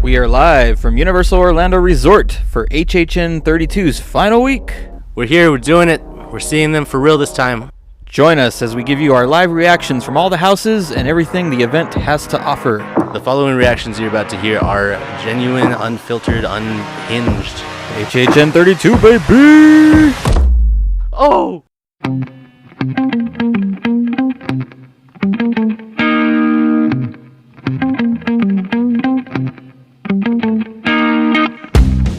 We are live from Universal Orlando Resort for HHN32's final week. We're here, we're doing it. We're seeing them for real this time. Join us as we give you our live reactions from all the houses and everything the event has to offer. The following reactions you're about to hear are genuine, unfiltered, unhinged. HHN32, baby! Oh!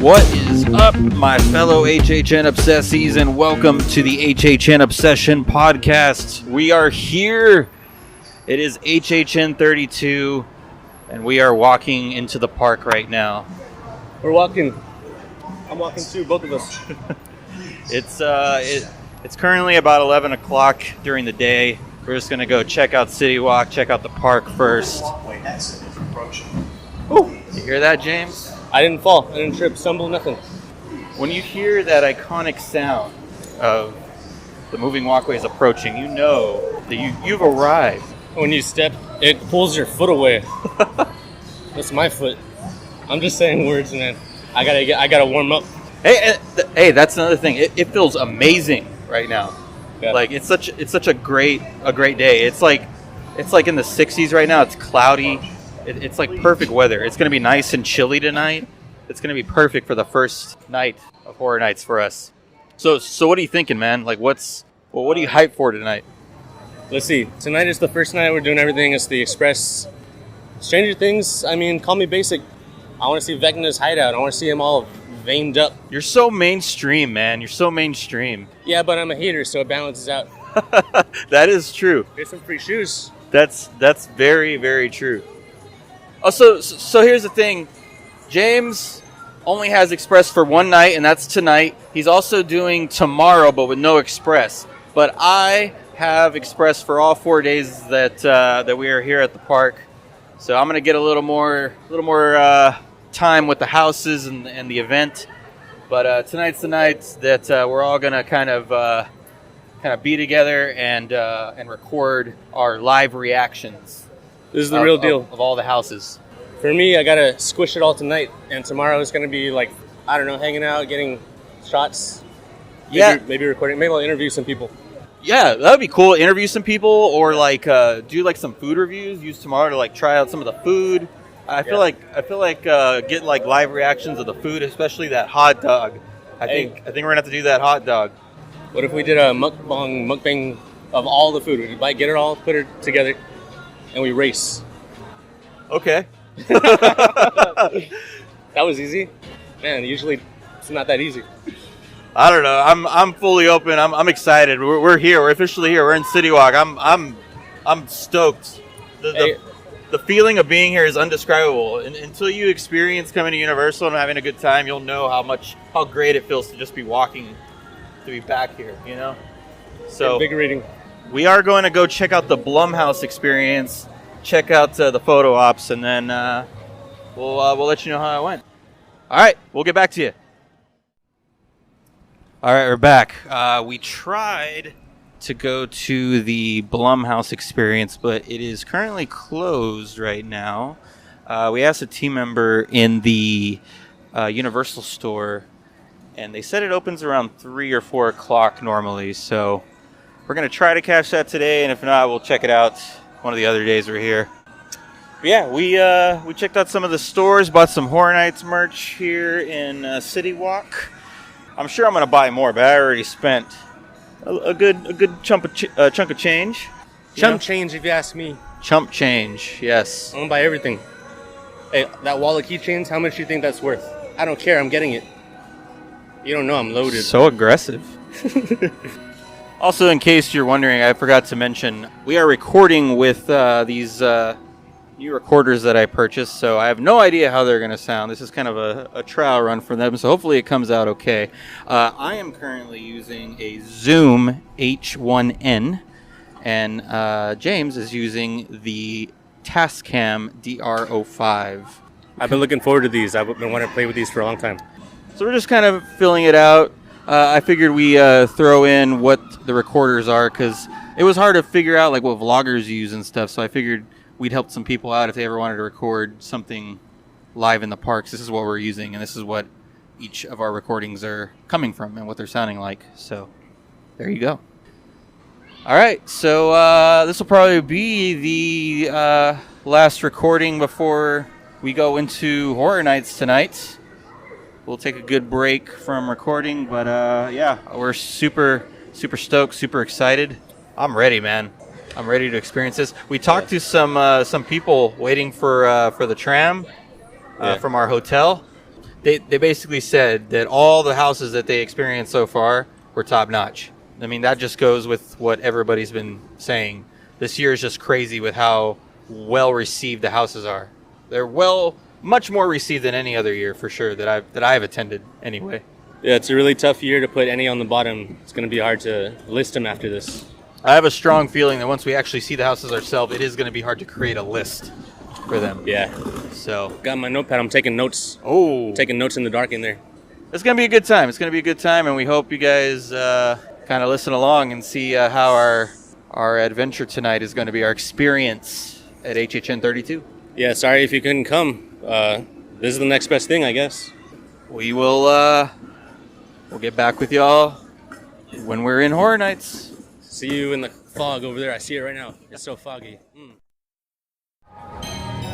What is up, my fellow HHN obsessies, and welcome to the HHN Obsession Podcast. We are here. It is HHN32, and we are walking into the park right now. We're walking. I'm walking too, both of us. It's currently about 11 o'clock during the day. We're just going to go check out City Walk, check out the park first. Ooh, you hear that, James? I didn't fall. I didn't trip, stumble, nothing. When you hear that iconic sound of the moving walkways approaching, you know that you've arrived. When you step, it pulls your foot away. That's my foot. I'm just saying words, man. I gotta warm up. Hey, that's another thing. It feels amazing right now. Yeah. Like it's such a great day. It's like in the 60s right now. It's cloudy. It's like perfect weather. It's going to be nice and chilly tonight. It's going to be perfect for the first night of Horror Nights for us. So what are you thinking, man? Like, what are you hyped for tonight? Let's see. Tonight is the first night we're doing everything. It's the Express. Stranger Things, I mean, call me basic. I want to see Vecna's hideout. I want to see him all veined up. You're so mainstream, man. You're so mainstream. Yeah, but I'm a hater, so it balances out. That is true. Here's some free shoes. That's very, very true. Oh, so here's the thing. James only has Express for one night, and that's tonight. He's also doing tomorrow, but with no Express. But I have Express for all 4 days that we are here at the park. So I'm gonna get a little more time with the houses and the event. But tonight's the night that we're all gonna kind of be together and record our live reactions. This is the real deal. Of all the houses. For me, I gotta squish it all tonight, and tomorrow is gonna be like, I don't know, hanging out, getting shots. Maybe recording. Maybe I'll interview some people. Yeah, that would be cool. Interview some people, or like do like some food reviews. Use tomorrow to like try out some of the food. I feel like get like live reactions of the food, especially that hot dog. I think we're gonna have to do that hot dog. What if we did a mukbang of all the food? We get it all, put it together, and we race. Okay. That was easy. Man, usually it's not that easy. I don't know. I'm fully open. I'm excited. We're here. We're officially here. We're in City Walk. I'm stoked. The feeling of being here is undescribable. And until you experience coming to Universal and having a good time, you'll know how great it feels to just be walking, to be back here. You know. So invigorating. We are going to go check out the Blumhouse experience. Check out the photo ops, and then we'll let you know how it went. All right, we'll get back to you. All right, we're back. We tried to go to the Blumhouse experience, but it is currently closed right now. We asked a team member in the Universal store, and they said it opens around 3 or 4 o'clock normally, so we're going to try to catch that today, and if not, we'll check it out one of the other days we're here. But yeah, we checked out some of the stores, bought some Horror Nights merch here in City Walk. I'm sure I'm going to buy more, but I already spent a good chunk of change. Chump change, if you ask me. Chump change, yes. I'm going to buy everything. Hey, that wall of keychains, how much do you think that's worth? I don't care, I'm getting it. You don't know I'm loaded. So aggressive. Also, in case you're wondering, I forgot to mention, we are recording with these new recorders that I purchased, so I have no idea how they're going to sound. This is kind of a trial run for them, so hopefully it comes out okay. I am currently using a Zoom H1N, and James is using the Tascam DR05. I've been looking forward to these. I've been wanting to play with these for a long time. So we're just kind of filling it out. I figured we throw in what the recorders are, because it was hard to figure out like what vloggers use and stuff, so I figured we'd help some people out if they ever wanted to record something live in the parks. This is what we're using, and this is what each of our recordings are coming from and what they're sounding like. So there you go. All right, so this will probably be the last recording before we go into Horror Nights tonight. We'll take a good break from recording, but yeah, we're super stoked, super excited. I'm ready, man. I'm ready to experience this. We talked to some people waiting for the tram from our hotel. They basically said that all the houses that they experienced so far were top notch. I mean, that just goes with what everybody's been saying. This year is just crazy with how well received the houses are. They're much more received than any other year for sure that I've attended anyway. Yeah, it's a really tough year to put any on the bottom. It's going to be hard to list them after this. I have a strong feeling that once we actually see the houses ourselves, it is going to be hard to create a list for them. Yeah. So got my notepad. I'm taking notes. Oh, taking notes in the dark in there. It's going to be a good time. It's going to be a good time, and we hope you guys kind of listen along and see how our adventure tonight is going to be, our experience at HHN32. Yeah, sorry if you couldn't come. This is the next best thing, I guess. We will we'll get back with y'all when we're in Horror Nights. See you in the fog over there. I see it right now. It's so foggy.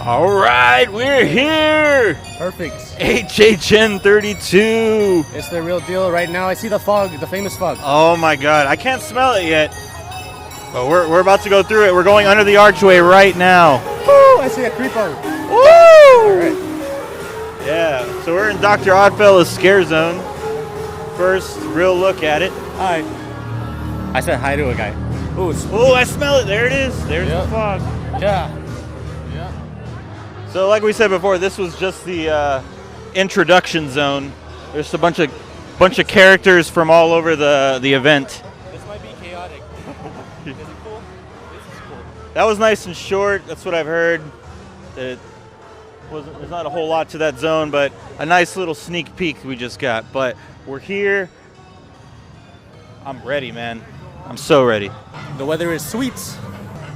All right, we're here. Perfect. HHN32. It's the real deal right now. I see the fog, the famous fog. Oh my God, I can't smell it yet. But we're about to go through it. We're going under the archway right now. Woo! I see a creeper. Woo! All right. Yeah, so we're in Dr. Oddfellow's scare zone. First real look at it. Hi. I said hi to a guy. Oh, I smell it. There it is. There's the fog. Yeah. So like we said before, this was just the introduction zone. There's a bunch of characters from all over the event. This might be chaotic. Is it cool? This is cool. That was nice and short. That's what I've heard. There's not a whole lot to that zone, but a nice little sneak peek we just got. But we're here. I'm ready, man. I'm so ready. The weather is sweet.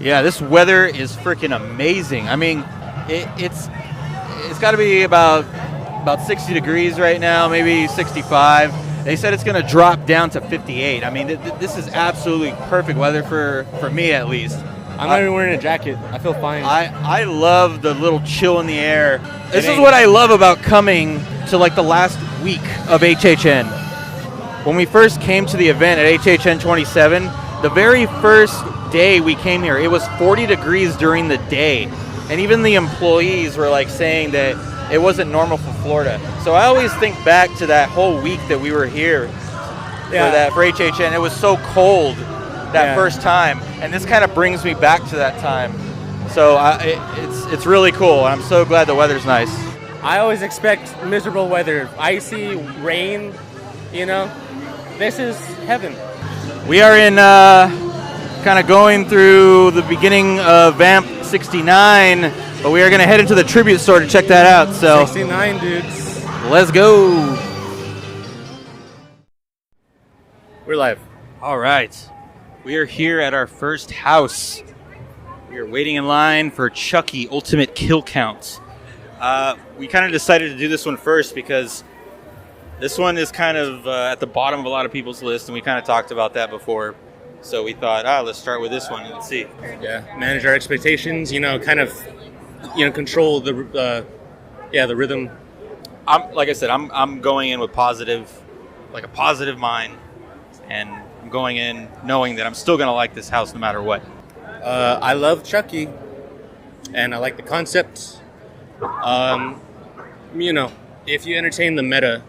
Yeah, this weather is freaking amazing. I mean, it's got to be about 60 degrees right now, maybe 65. They said it's going to drop down to 58. I mean, this is absolutely perfect weather for me, at least. I'm not even wearing a jacket. I feel fine. I love the little chill in the air. This is what I love about coming to like the last week of HHN. When we first came to the event at HHN27, the very first day we came here, it was 40 degrees during the day. And even the employees were like saying that it wasn't normal for Florida. So I always think back to that whole week that we were here for HHN. It was so cold that first time, and this kind of brings me back to that time. So it's really cool. I'm so glad the weather's nice. I always expect miserable weather, icy, rain, you know. This is heaven. We are in kind of going through the beginning of Vamp 69, but we are going to head into the tribute store to check that out. So 69 dudes. Let's go. We're live. All right. We are here at our first house. We are waiting in line for Chucky Ultimate Kill Count. We kind of decided to do this one first because this one is kind of at the bottom of a lot of people's list, and we kind of talked about that before. So we thought, let's start with this one and see. Yeah, manage our expectations, kind of, control the rhythm. Like I said, I'm going in with a positive mind, and I'm going in knowing that I'm still going to like this house no matter what. I love Chucky, and I like the concept. If you entertain the meta,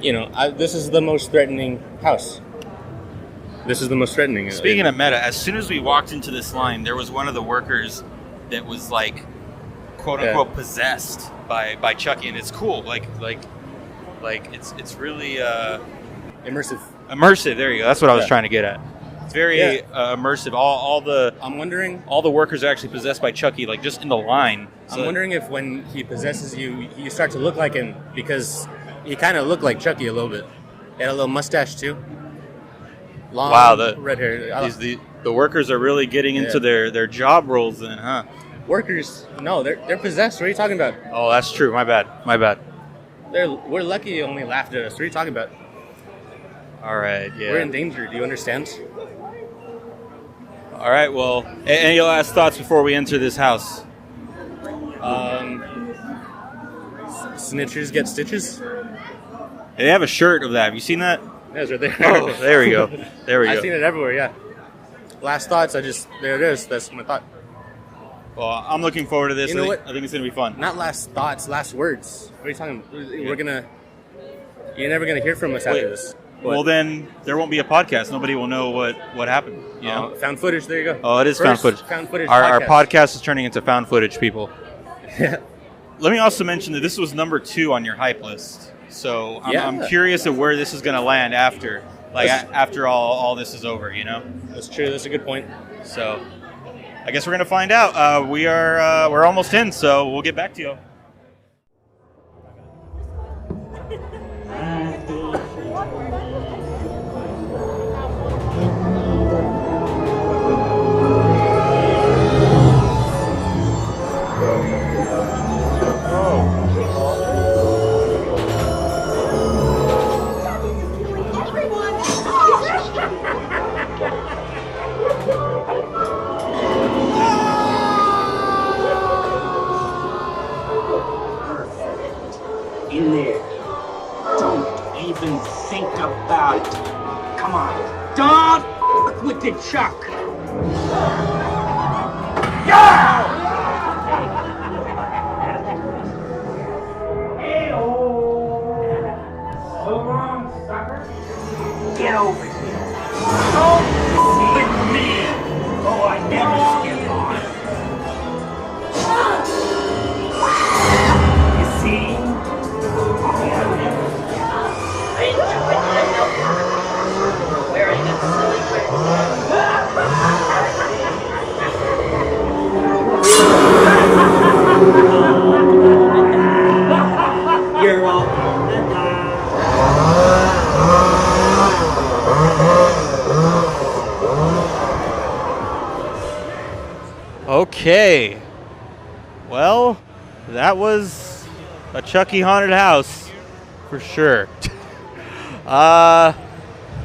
this is the most threatening house. This is the most threatening. Speaking of meta, as soon as we walked into this line, there was one of the workers that was like, quote unquote, possessed by Chucky, and it's cool. Like it's really immersive. Immersive. There you go. That's what I was trying to get at. It's very immersive. All the workers are actually possessed by Chucky, like just in the line. So I'm wondering if when he possesses you, you start to look like him, because he kind of looked like Chucky a little bit. He had a little mustache too. Long, red hair. The workers are really getting into their job roles then, huh? workers. No, they're possessed. What are you talking about? Oh, that's true. My bad. We're lucky you only laughed at us. What are you talking about? All right, yeah. We're in danger. Do you understand? All right, well, any last thoughts before we enter this house? Snitchers get stitches. They have a shirt of that. Have you seen that? Yeah, it's right there. Oh, there we go. I've seen it everywhere. Yeah. Last thoughts. There it is. That's my thought. Well, I'm looking forward to this. You know what? I think it's gonna be fun. Not last thoughts. Last words. What are you talking? You're never gonna hear from us after this. What? Well, then there won't be a podcast. Nobody will know what happened. You know? Found footage. There you go. Oh, it is found footage. Found footage. Our podcast is turning into found footage, people. Yeah. Let me also mention that this was number 2 on your hype list. So I'm curious of where this is going to land after, after all this is over. You know. That's true. That's a good point. So I guess we're going to find out. We're almost in, so we'll get back to you. In there. Don't even think about it. Come on. Don't f with the chuck. So long, sucker. Get over here. Don't f with me. Oh, I never skip on. You see? Wearing a silly You're welcome. Okay. Well, that was a Chucky haunted house for sure. I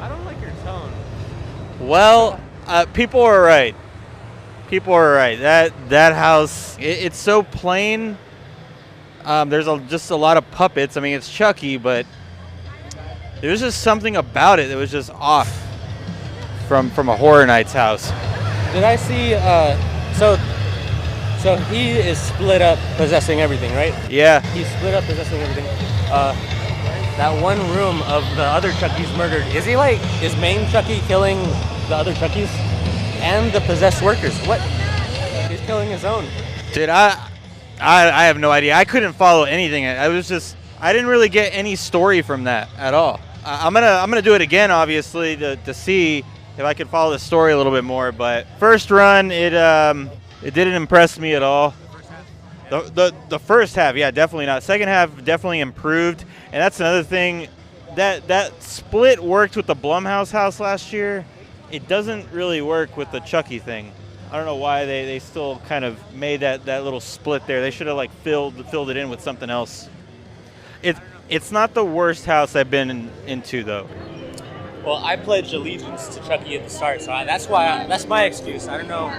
don't like your tone. Well, people are right. People are right. That house, it's so plain. There's just a lot of puppets. I mean, it's Chucky, but there was just something about it that was just off from a Horror Nights house. Did I see? So he is split up, possessing everything, right? Yeah. He's split up, possessing everything. That one room of the other Chuckies murdered. Is main Chucky killing the other Chuckies and the possessed workers? What? He's killing his own. Dude, I have no idea. I couldn't follow anything. I didn't really get any story from that at all. I'm gonna do it again, obviously, to see if I can follow the story a little bit more. But first run, it didn't impress me at all. The first half, yeah, definitely not. Second half definitely improved, and that's another thing. That split worked with the Blumhouse house last year. It doesn't really work with the Chucky thing. I don't know why they still kind of made that little split there. They should have filled it in with something else. It's not the worst house I've been into though. Well, I pledged allegiance to Chucky at the start, so that's my excuse. I don't know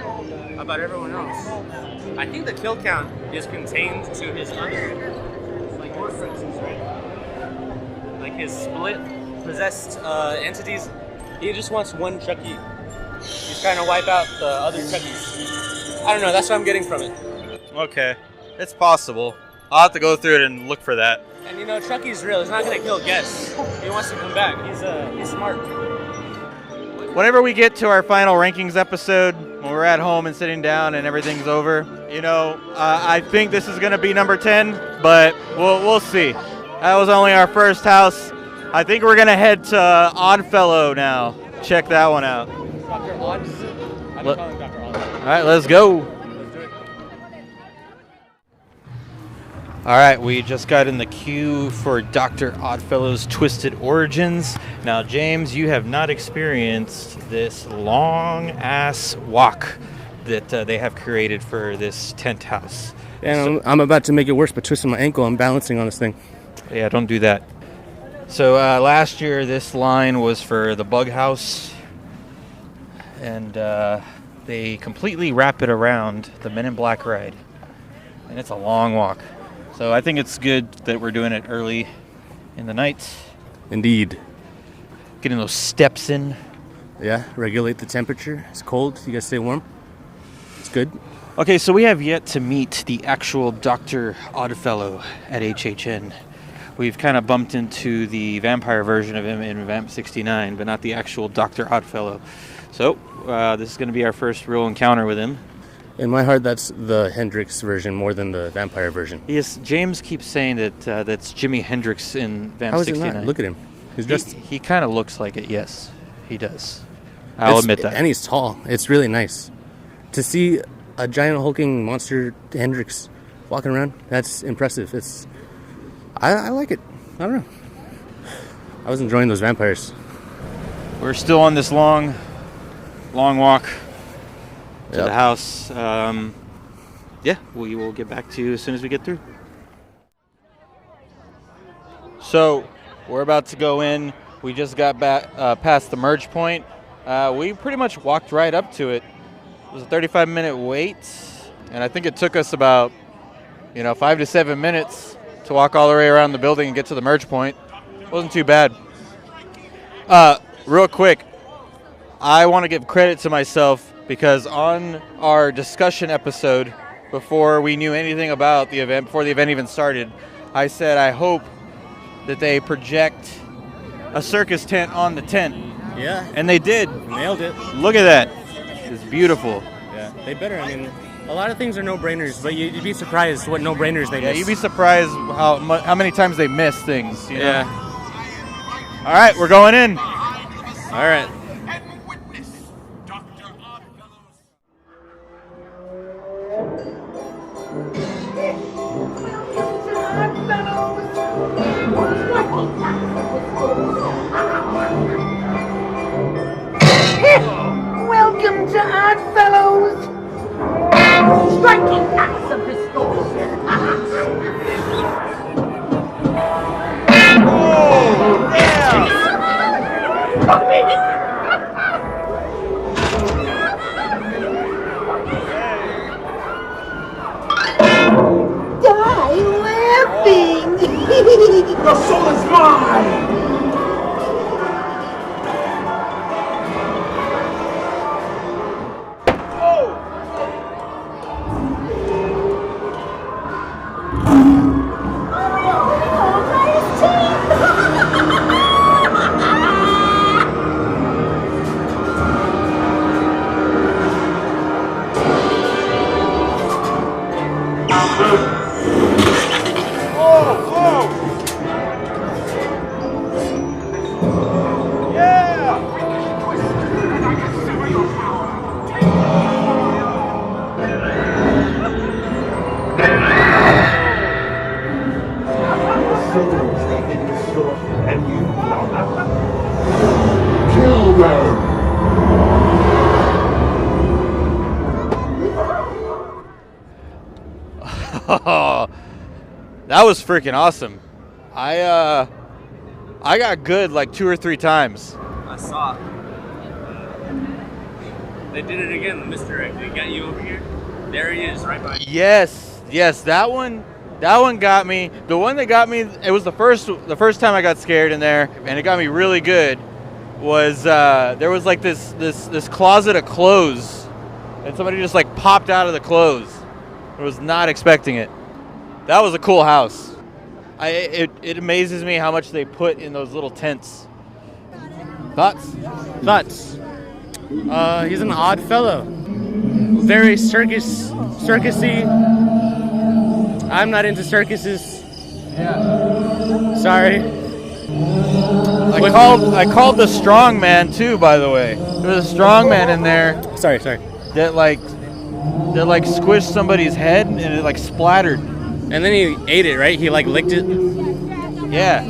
about everyone else. I think the kill count is contained to his other, horcruxes, right? Like his split possessed entities. He just wants one Chucky. He's trying to wipe out the other Chuckies. I don't know. That's what I'm getting from it. Okay, it's possible. I'll have to go through it and look for that. And Chucky's real. He's not gonna kill guests. He wants to come back. He's smart. Whenever we get to our final rankings episode, when we're at home and sitting down and everything's over, I think this is gonna be number 10, but we'll see. That was only our first house. I think we're gonna head to Oddfellow now. Check that one out. Dr. Odd. I've been calling Dr. Odd. All right, let's go. Let's do it. All right, we just got in the queue for Dr. Oddfellow's Twisted Origins. Now, James, you have not experienced this long-ass walk that they have created for this tent house. And I'm about to make it worse by twisting my ankle. I'm balancing on this thing. Yeah, don't do that. So last year, this line was for the Bug House, and they completely wrap it around the Men in Black ride, and it's a long walk. So I think it's good that we're doing it early in the night. Indeed. Getting those steps in. Yeah, regulate the temperature. It's cold. You guys stay warm. It's good. Okay, so we have yet to meet the actual Dr. Oddfellow at HHN. We've kind of bumped into the vampire version of him in Vamp 69, but not the actual Dr. Oddfellow. So this is going to be our first real encounter with him. In my heart, that's the Hendrix version more than the vampire version. Yes, James keeps saying that that's Jimi Hendrix in Vamp 69. How is it not? Look at him. He's just... He kind of looks like it, yes. He does. I'll admit that. And he's tall. It's really nice. To see a giant hulking monster Hendrix walking around, that's impressive. I like it. I don't know. I was enjoying those vampires. We're still on this long walk to the house. Yeah, we will get back to you as soon as we get through. So we're about to go in. We just got back past the merge point. We pretty much walked right up to it. It was a 35-minute wait, and I think it took us about 5 to 7 minutes to walk all the way around the building and get to the merge point. Wasn't too bad. Real quick, I want to give credit to myself because on our discussion episode, before we knew anything about the event, before the event even started, I said I hope that they project a circus tent on the tent. Yeah. And they did. Nailed it. Look at that. It's beautiful. Yeah, they better. I mean, a lot of things are no-brainers, but you'd be surprised what no-brainers they miss. Yeah, you'd be surprised how many times they miss things. You know? Yeah. All right, we're going in. All right. Welcome to Oddfellows! Striking acts of distortion! Oh, yeah! Die laughing! Your soul is mine! That was freaking awesome. I got good like 2 or 3 times. I saw it. They did it again, the misdirect. They got you over here. There he is, right by you. Yes, that one got me. The one that got me, it was the first time I got scared in there, and it got me really good. Was there was like this closet of clothes, and somebody just like popped out of the clothes. I was not expecting it. That was a cool house. It amazes me how much they put in those little tents. Thoughts? He's an odd fellow. Very circusy. I'm not into circuses. Yeah. Sorry. I called the strong man too, by the way. There was a strong man in there. Sorry. That squished somebody's head and it like splattered. And then he ate it, right? He like licked it. Yeah.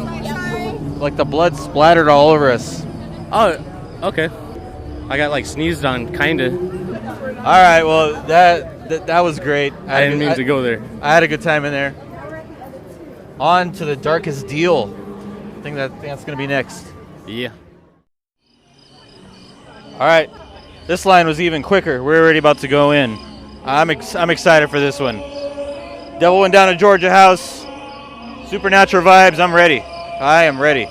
Like the blood splattered all over us. Oh, okay. I got like sneezed on, kinda. All right, well, that was great. I didn't mean to go there. I had a good time in there. On to the darkest deal. I think that's going to be next. Yeah. All right, this line was even quicker. We're already about to go in. I'm excited for this one. Devil went down to Georgia House. Supernatural vibes. I'm ready. I am ready.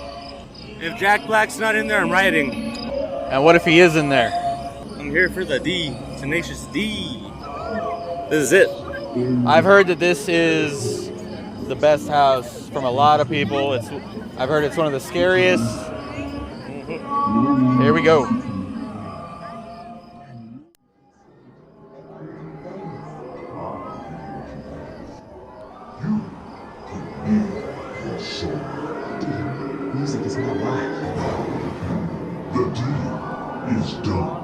If Jack Black's not in there, I'm rioting. And what if he is in there? I'm here for the D, Tenacious D. This is it. I've heard that this is the best house from a lot of people. I've heard it's one of the scariest. Here we go. Music is not live. The deal is done.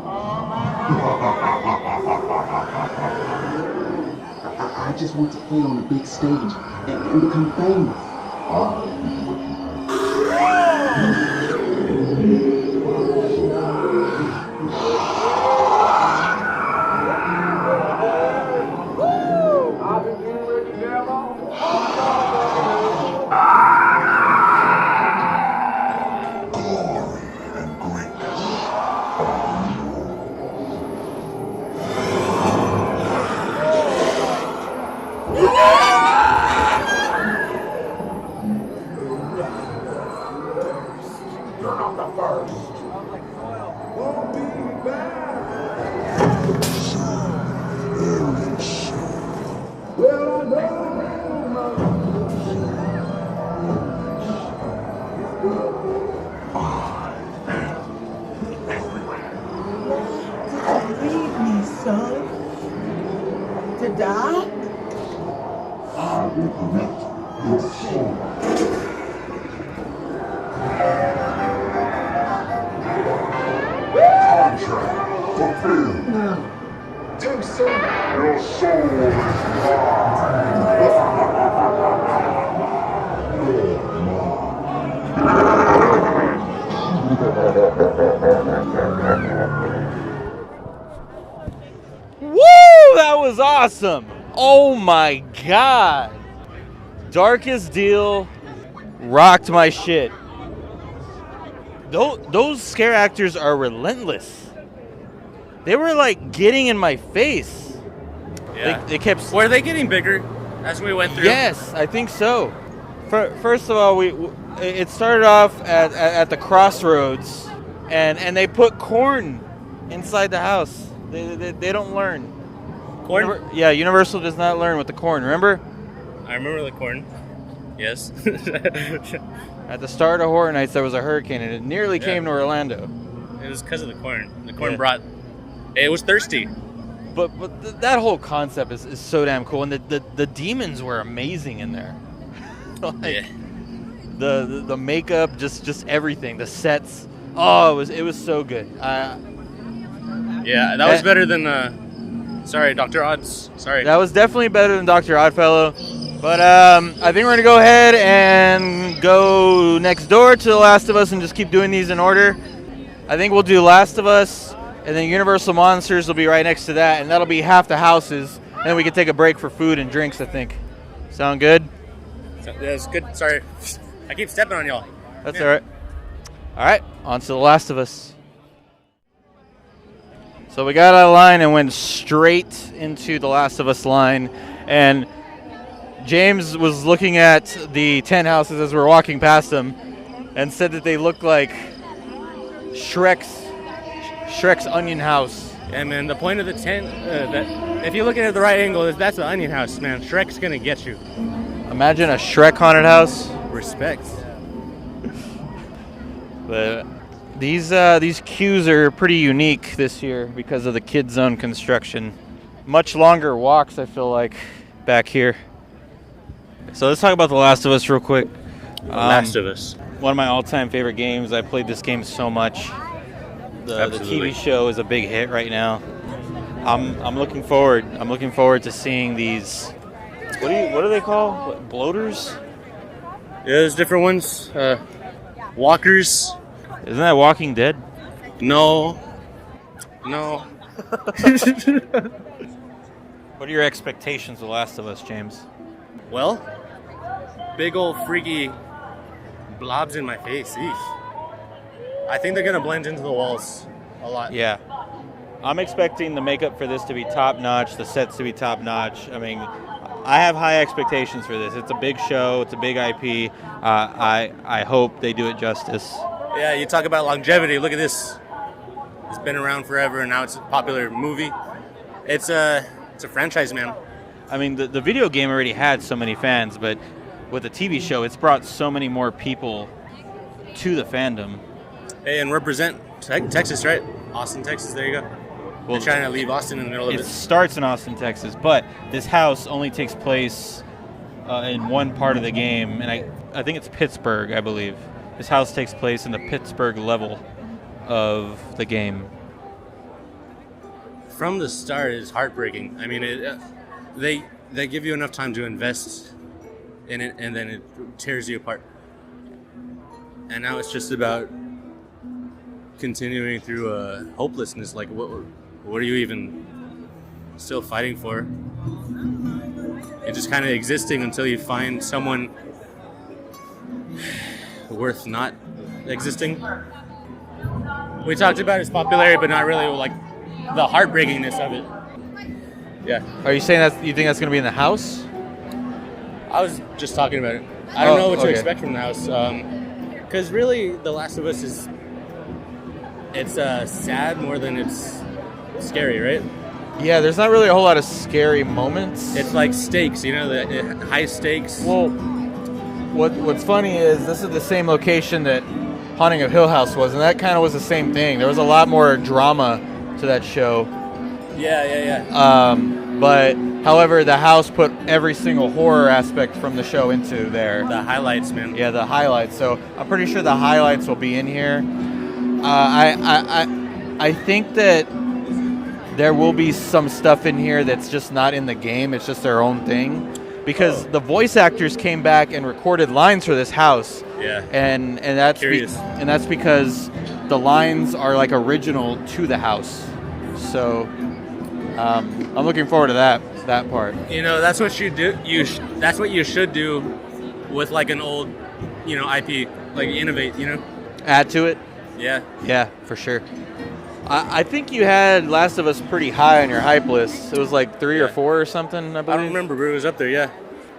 I just want to play on the big stage and become famous. Leave me, son. To die? I will connect your soul. Contract fulfilled. No. Too soon. Your soul is Woo! That was awesome. Oh my god. Darkest deal rocked my shit. Those scare actors are relentless. They were like getting in my face. Yeah. They kept. Were they getting bigger as we went through? Yes, I think so. First of all, it started off at the crossroads, and they put corn inside the house. They don't learn. Corn? Universal does not learn with the corn. Remember? I remember the corn. Yes. At the start of Horror Nights, there was a hurricane, and it nearly came to Orlando. It was because of the corn. The corn brought. It was thirsty. But that whole concept is so damn cool, and the demons were amazing in there. Yeah. The makeup, just everything, the sets. Oh, it was so good. Yeah, that was better than. Sorry, Dr. Odds. Sorry. That was definitely better than Dr. Oddfellow. But I think we're gonna go ahead and go next door to The Last of Us and just keep doing these in order. I think we'll do Last of Us, and then Universal Monsters will be right next to that, and that'll be half the houses. And then we can take a break for food and drinks, I think. Sound good? That's good. Sorry, I keep stepping on y'all. That's all right. All right, on to The Last of Us. So we got out of line and went straight into The Last of Us line, and James was looking at the 10 houses as we were walking past them and said that they looked like Shrek's onion house. And man, the point of the tent, that if you look at it at the right angle, that's the onion house, man. Shrek's gonna get you. Imagine a Shrek haunted house. Respect. But these queues are pretty unique this year because of the Kid Zone construction. Much longer walks, I feel like, back here. So let's talk about The Last of Us real quick. Last of Us. One of my all-time favorite games. I played this game so much. The TV show is a big hit right now. I'm looking forward. I'm looking forward to seeing these. What do they call? Bloaters? Yeah, there's different ones. Walkers. Isn't that Walking Dead? No. What are your expectations of The Last of Us, James? Well, big old freaky blobs in my face. Eesh. I think they're gonna blend into the walls a lot. Yeah. I'm expecting the makeup for this to be top notch, the sets to be top notch. I mean, I have high expectations for this. It's a big show, it's a big IP. I hope they do it justice. Yeah, you talk about longevity. Look at this. It's been around forever, and now it's a popular movie. It's a franchise, man. I mean, the video game already had so many fans, but with the TV show, it's brought so many more people to the fandom. Hey, and represent Texas, right? Austin, Texas. There you go. Well, They're trying to leave Austin in the middle of It it. starts in Austin, Texas, but this house only takes place in one part of the game, and I think it's Pittsburgh, I believe. This house takes place in the Pittsburgh level of the game. From the start, it's heartbreaking. I mean, they give you enough time to invest in it, and then it tears you apart. And now it's just about continuing through hopelessness. Like, what are you even still fighting for? You're just kind of existing until you find someone worth not existing. We talked about its popularity, but not really like the heartbreakingness of it. Yeah, Are you saying that you think that's going to be in the house? I was just talking about it. I don't know what to okay. expect from the house, because really, The Last of Us it's sad more than it's scary, right? Yeah, there's not really a whole lot of scary moments. It's like stakes, you know, the high stakes. Well, what's funny is this is the same location that Haunting of Hill House was, and that kind of was the same thing. There was a lot more drama to that show. Yeah. But however, the house put every single horror aspect from the show into there. The highlights, man. Yeah, the highlights. So I'm pretty sure the highlights will be in here. I think that there will be some stuff in here that's just not in the game. It's just their own thing, because the voice actors came back and recorded lines for this house. Yeah. And that's Curious. and that's because the lines are like original to the house. So I'm looking forward to that part. You know, that's what you do. That's what you should do with like an old, IP. Like innovate. Add to it. Yeah. Yeah, for sure. I think you had Last of Us pretty high on your hype list. It was like 3 or 4 or something, I I believe. don't remember, but it was up there. Yeah.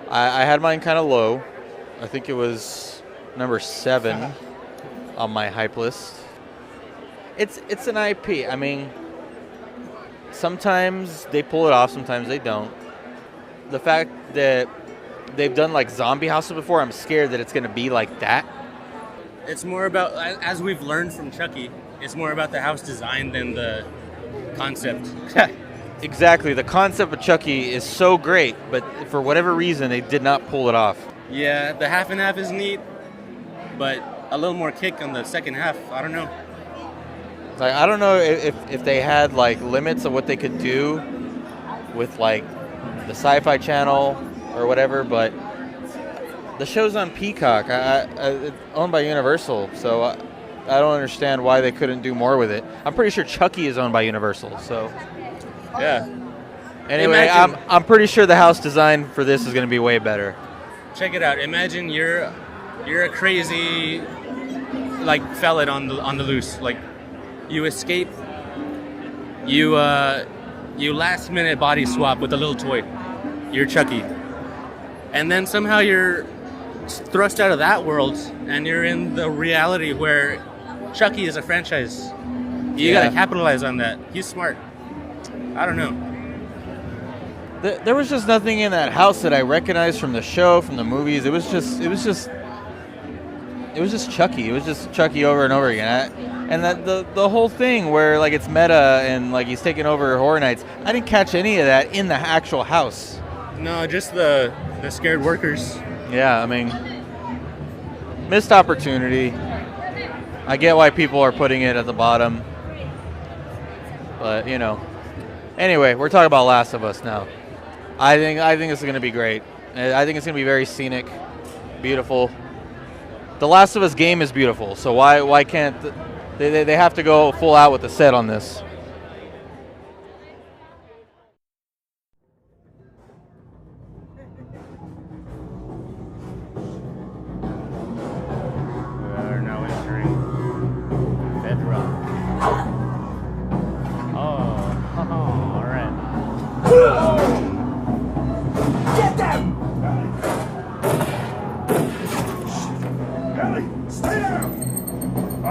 I had mine kind of low. I think it was number 7 on my hype list. It's an IP. I mean, sometimes they pull it off, sometimes they don't. The fact that they've done like zombie houses before, I'm scared that it's going to be like that. It's more about, as we've learned from Chucky, it's more about the house design than the concept. Exactly. The concept of Chucky is so great, but for whatever reason, they did not pull it off. Yeah, the half and half is neat, but a little more kick on the second half. I don't know. Like, I don't know if they had like limits of what they could do with like the Sci-Fi Channel or whatever, but the show's on Peacock. It's owned by Universal, so I don't understand why they couldn't do more with it. I'm pretty sure Chucky is owned by Universal, so Yeah. anyway, Imagine- I'm pretty sure the house design for this is going to be way better. Check it out. Imagine you're a crazy like felon on the loose. Like you escape. You last minute body swap with a little toy. You're Chucky. And then somehow you're thrust out of that world and you're in the reality where Chucky is a franchise. You Yeah. gotta capitalize on that. He's smart. I don't know. There was just nothing in that house that I recognized from the show, from the movies. It was just Chucky. It was just Chucky over and over again. And that the whole thing where like it's meta and like he's taking over Horror Nights. I didn't catch any of that in the actual house. No, just the scared workers. Yeah, I mean, missed opportunity. I get why people are putting it at the bottom, but Anyway, we're talking about Last of Us now. I think it's going to be great. I think it's going to be very scenic, beautiful. The Last of Us game is beautiful, so why can't they have to go full out with the set on this?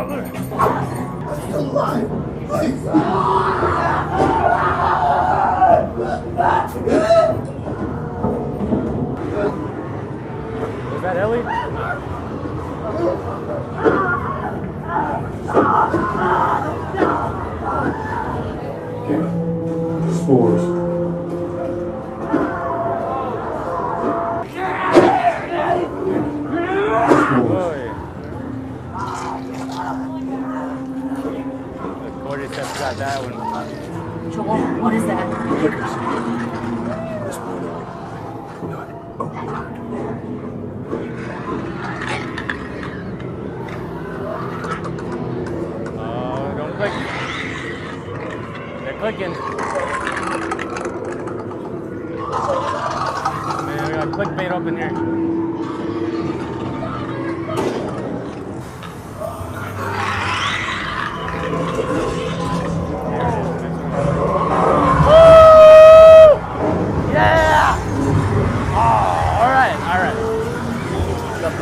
Is that Ellie? Spores. Cordyceps got that one. Joel, what is that? Oh, don't click. They're clicking. Man, we got clickbait up in here.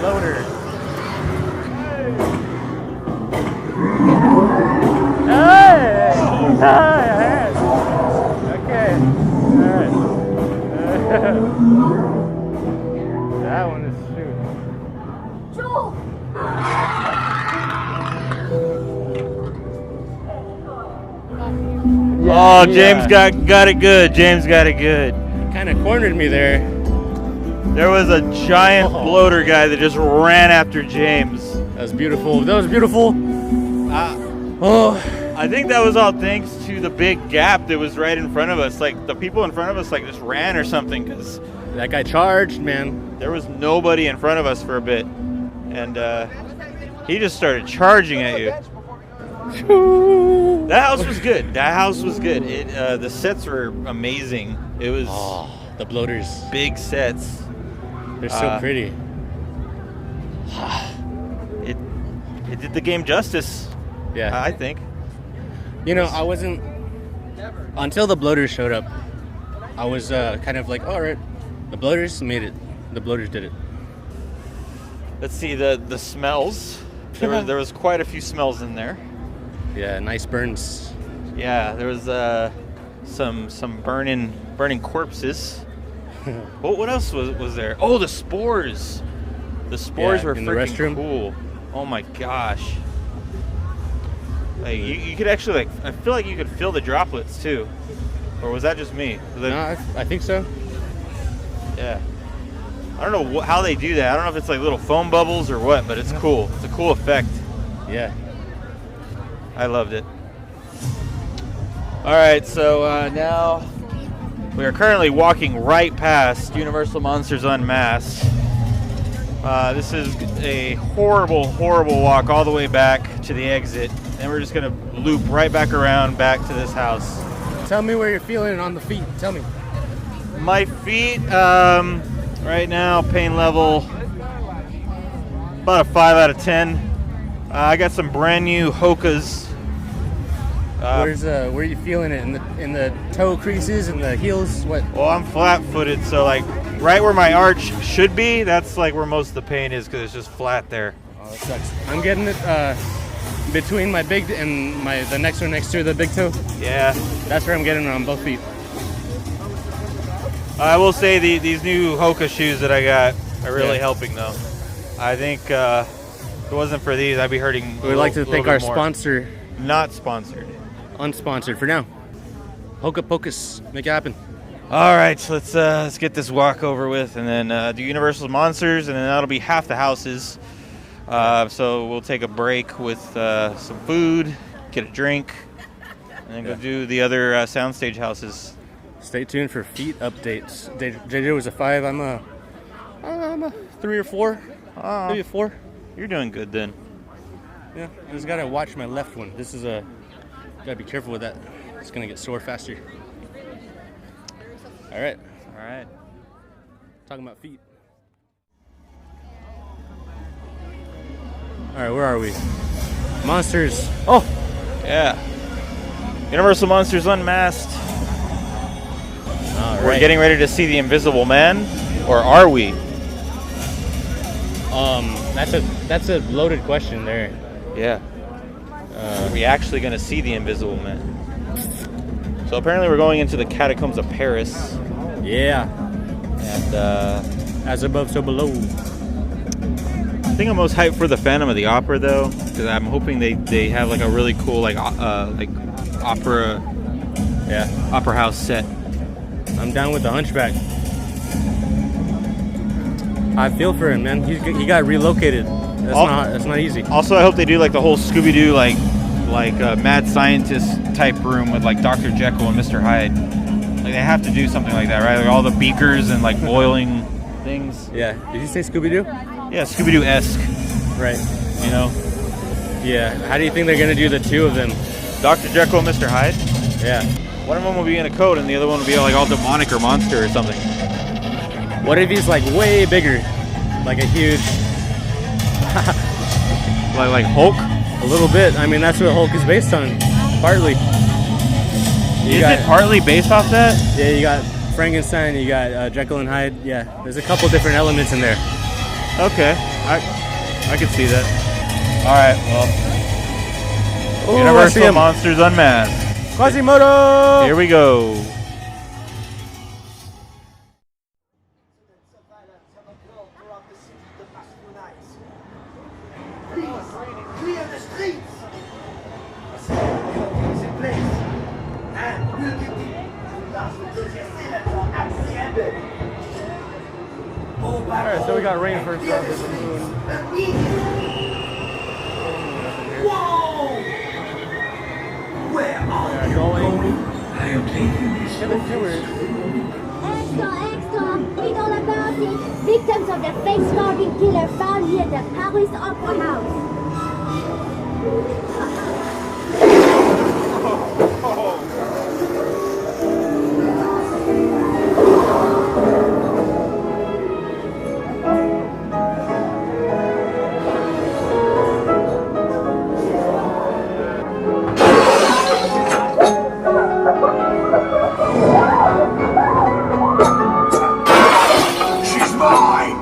Loader. Hey! Okay. Alright. That one is shoot. Joel! Oh, James got it good. James got it good. Kind of cornered me there. There was a giant bloater guy that just ran after James. That was beautiful. That was beautiful. I think that was all thanks to the big gap that was right in front of us. Like the people in front of us, like just ran or something because that guy charged, man. There was nobody in front of us for a bit, and he just started charging at you. That house was good. That house was good. The sets were amazing. It was the bloaters. Big sets. They're so pretty. It did the game justice. Yeah, I think. You know, I wasn't until the bloaters showed up. I was kind of like, all right, the bloaters made it. The bloaters did it. Let's see the smells. There was quite a few smells in there. Yeah, nice burns. Yeah, there was some burning corpses. What else was there? Oh, the spores. The spores were freaking cool. Oh my gosh. Like you could actually I feel like you could feel the droplets too. Or was that just me? No, I think so. Yeah. I don't know how they do that. I don't know if it's like little foam bubbles or what, but it's cool. It's a cool effect. Yeah. I loved it. All right, so now we are currently walking right past Universal Monsters Unmasked. This is a horrible, horrible walk all the way back to the exit. And we're just going to loop right back around back to this house. Tell me where you're feeling on the feet. Tell me. My feet, right now, pain level, about a 5 out of 10. I got some brand new Hokas. Where are you feeling it? In the toe creases and the heels? What? Well, I'm flat-footed, so like right where my arch should be, that's like where most of the pain is because it's just flat there. Oh, that sucks. I'm getting it between my big and the next one next to the big toe. Yeah. That's where I'm getting it on both feet. I will say these new Hoka shoes that I got are really helping though. I think if it wasn't for these, I'd be hurting. We'd like to thank our sponsor. Not sponsored. Unsponsored for now. Hoka Pocus, make it happen. All right, so let's get this walk over with, and then do Universal Monsters, and then that'll be half the houses. So we'll take a break with some food, get a drink, and then go do the other soundstage houses. Stay tuned for feet updates. JJ was a 5. I'm a 3 or 4. Maybe a 4. You're doing good then. Yeah, I just gotta watch my left one. This is gotta be careful with that. It's gonna get sore faster. All right. Talking about feet. All right, where are we? Monsters. Oh, yeah. Universal Monsters Unmasked. All right. We're getting ready to see the Invisible Man, or are we? That's a loaded question there. Yeah. Are we actually going to see the Invisible Man? So apparently we're going into the Catacombs of Paris. Yeah. And As above, so below. I think I'm most hyped for the Phantom of the Opera, though, because I'm hoping they have like a really cool like opera house set. I'm down with the Hunchback. I feel for him, man. He got relocated. That's not easy. Also, I hope they do like the whole Scooby-Doo like mad scientist type room with like Dr. Jekyll and Mr. Hyde. Like they have to do something like that, right? Like all the beakers and like boiling things. Yeah. Did you say Scooby-Doo? Yeah, Scooby-Doo-esque. Right. You know? Yeah. How do you think they're gonna do the two of them? Dr. Jekyll and Mr. Hyde? Yeah. One of them will be in a coat and the other one will be like all demonic or monster or something. What if he's like way bigger? Like a huge... like Hulk? A little bit. I mean, that's what Hulk is based on. Partly. Is it partly based off that? Yeah, you got Frankenstein, you got Jekyll and Hyde. Yeah, there's a couple different elements in there. Okay. I could see that. Alright, well. Universal Monsters Unmasked. Quasimodo! Here we go. Clear the streets! Is in place, and we'll give you the last of those assailants are apprehended. Alright, so we got rain first off. Whoa! Where are you going? I am taking this. Extra, extra! Read all about it! Victims of the face-carving killer found here at the Paris Opera House. She's mine!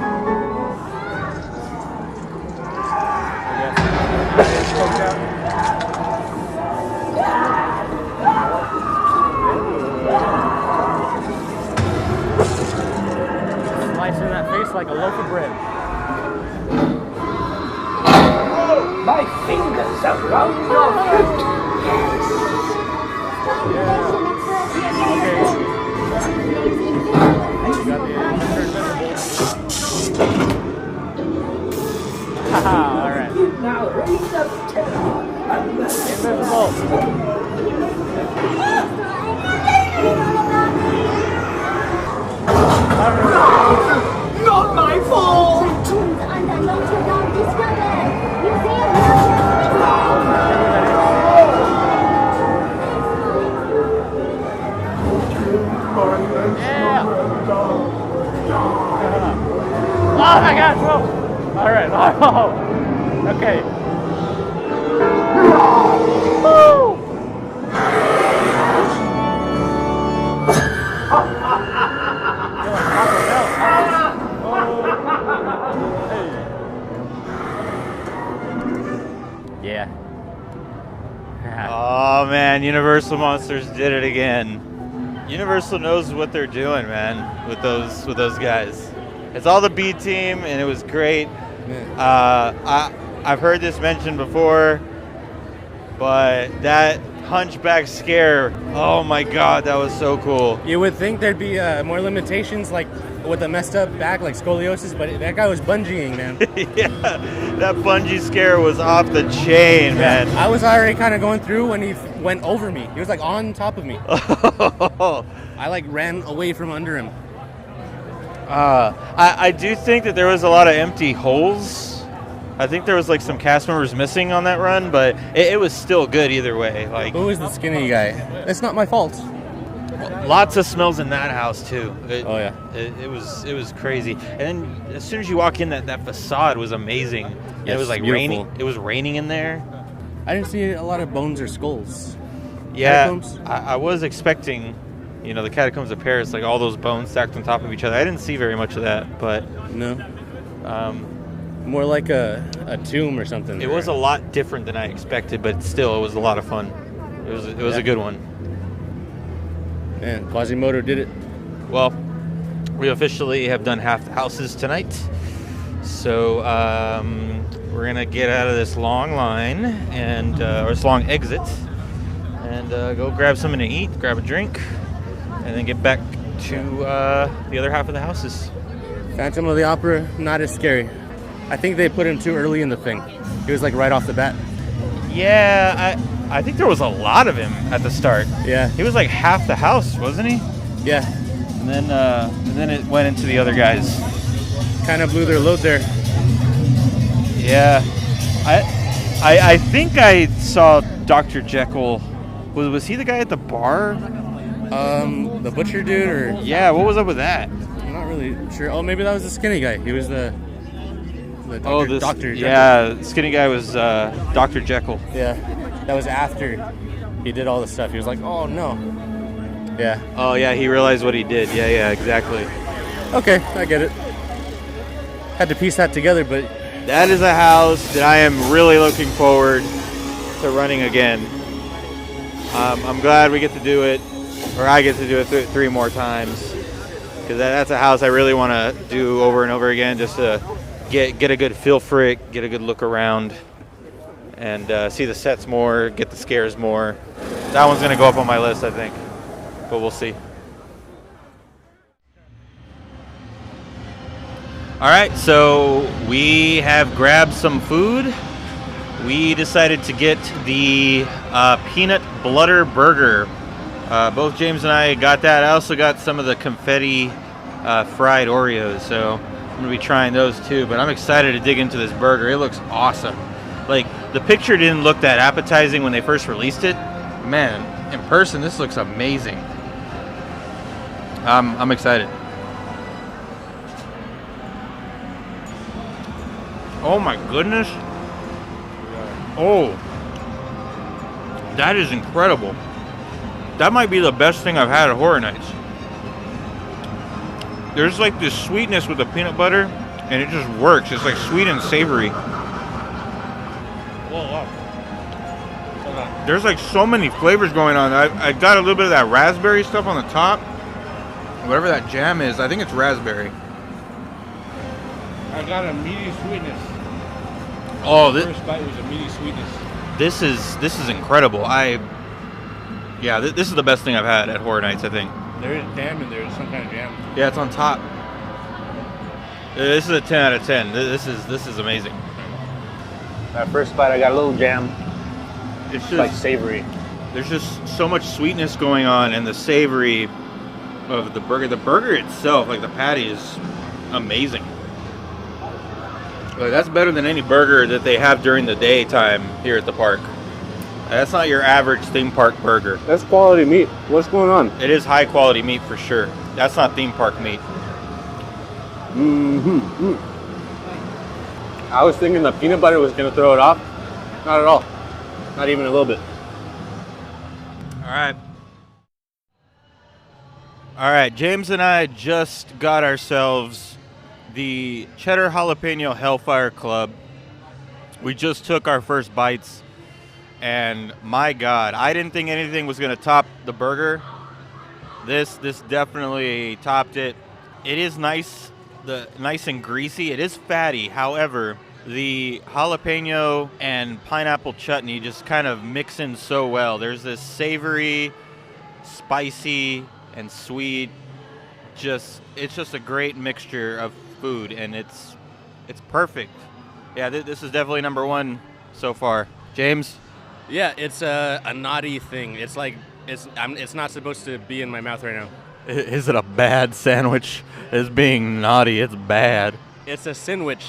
Slicing that face like a loaf of bread. My fingers around your throat! Haha, alright. Now reign of terror and Invisible. Not my fault! Tombs under Notre Dame discovered. Museum Yeah. Oh my gosh, whoa. Alright, oh. Okay. Woo! Yeah. Oh man, Universal Monsters did it again. Universal knows what they're doing, man, with those guys. It's all the B team, and it was great. I've heard this mentioned before, but that Hunchback scare, oh my god, that was so cool. You would think there'd be more limitations, like with a messed up back, like scoliosis, but that guy was bungeeing, man. Yeah, that bungee scare was off the chain, man. I was already kind of going through when he went over me. He was like on top of me. I like ran away from under him. I do think that there was a lot of empty holes. I think there was like some cast members missing on that run, but it was still good either way. Like, who is the skinny guy? It's not my fault. Lots of smells in that house too. Oh yeah, it was crazy. And then as soon as you walk in, that facade was amazing. And it was like beautiful. raining. It was raining in there. I didn't see a lot of bones or skulls. Yeah, Catacombs? I was expecting, the Catacombs of Paris, like all those bones stacked on top of each other. I didn't see very much of that, but no. More like a tomb or something. It was a lot different than I expected, but still, it was a lot of fun. It was a good one. Man, Quasimodo did it. Well, we officially have done half the houses tonight, so we're gonna get out of this long line and or this long exit, and go grab something to eat, grab a drink, and then get back to the other half of the houses. Phantom of the Opera, not as scary. I think they put him too early in the thing. He was like right off the bat. Yeah, I think there was a lot of him at the start. Yeah. He was like half the house, wasn't he? Yeah. And then it went into the other guys. Kind of blew their load there. Yeah. I think I saw Dr. Jekyll. Was he the guy at the bar? The butcher dude, or Yeah, what was up with that? I'm not really sure. Oh, maybe that was the skinny guy. He was the doctor. Oh, this Doctor. yeah, skinny guy was Dr. Jekyll. Yeah. That was after he did all the stuff. He was like, oh no. Yeah. Oh yeah, he realized what he did. Yeah, exactly. Okay, I get it. Had to piece that together, but That is a house that I am really looking forward to running again. I'm glad we get to do it, or I get to do it three more times, because that's a house I really want to do over and over again, just to get a good feel for it, get a good look around, and see the sets more, get the scares more. That one's going to go up on my list, I think, but we'll see. All right, so we have grabbed some food. We decided to get the peanut butter burger. Both James and I got that. I also got some of the confetti fried Oreos, so I'm gonna be trying those too. But I'm excited to dig into this burger. It looks awesome. Like, the picture didn't look that appetizing when they first released it. Man, in person, this looks amazing. I'm excited. Oh my goodness. Oh, that is incredible. That might be the best thing I've had at Horror Nights. There's like this sweetness with the peanut butter, and it just works. It's like sweet and savory. There's like so many flavors going on. I got a little bit of that raspberry stuff on the top. Whatever that jam is, I think it's raspberry. I got a meaty sweetness. Oh, The first bite was a meaty sweetness. this is incredible. This is the best thing I've had at Horror Nights, I think. There is jam in there. There's some kind of jam. Yeah, it's on top. This is a 10 out of 10. This is amazing. That first bite, I got a little jam. It's It's just like savory. there's just so much sweetness going on, and the savory of the burger. The burger itself, like the patty, is amazing. Like, that's better than any burger that they have during the daytime here at the park. That's not your average theme park burger. That's quality meat. What's going on? It is high quality meat for sure. That's not theme park meat. I was thinking the peanut butter was going to throw it off. Not at all. Not even a little bit. All right, James and I just got ourselves the Cheddar Jalapeno Hellfire Club. We just took our first bites, and my God, I didn't think anything was going to top the burger. This definitely topped it. It is nice and greasy. It is fatty. However, the jalapeno and pineapple chutney just kind of mix in so well. There's this savory, spicy, and sweet. It's just a great mixture of food, and it's perfect. Yeah, this is definitely number one so far. James? yeah, it's a naughty thing. It's like it's not supposed to be in my mouth right now. Is it a bad sandwich? It's being naughty. It's bad. It's a sandwich.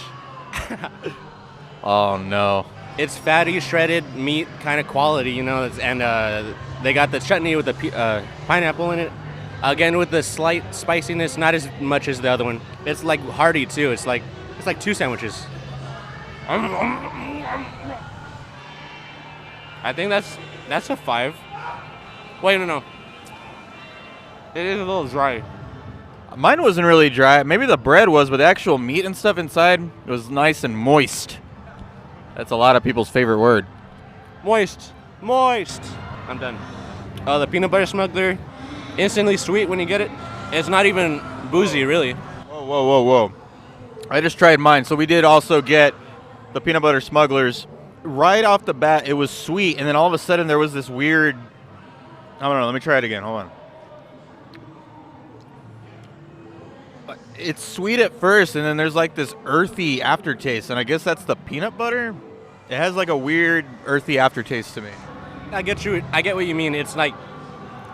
Oh no. It's fatty, shredded meat kind of quality, you know. And they got the chutney with the pineapple in it. Again, with the slight spiciness, not as much as the other one. It's like hearty too. It's like two sandwiches. I think that's a 5. Wait, no. It is a little dry. Mine wasn't really dry. Maybe the bread was, but the actual meat and stuff inside was nice and moist. That's a lot of people's favorite word. Moist. Moist. I'm done. The peanut butter smuggler, instantly sweet when you get it. It's not even boozy, really. Whoa, whoa, whoa, whoa. I just tried mine. So we did also get the peanut butter smugglers. Right off the bat, it was sweet, and then all of a sudden there was this weird... I don't know. Let me try it again. Hold on. It's sweet at first, and then there's like this earthy aftertaste, and I guess that's the peanut butter. It has like a weird earthy aftertaste to me. I get you. I get what you mean. It's like,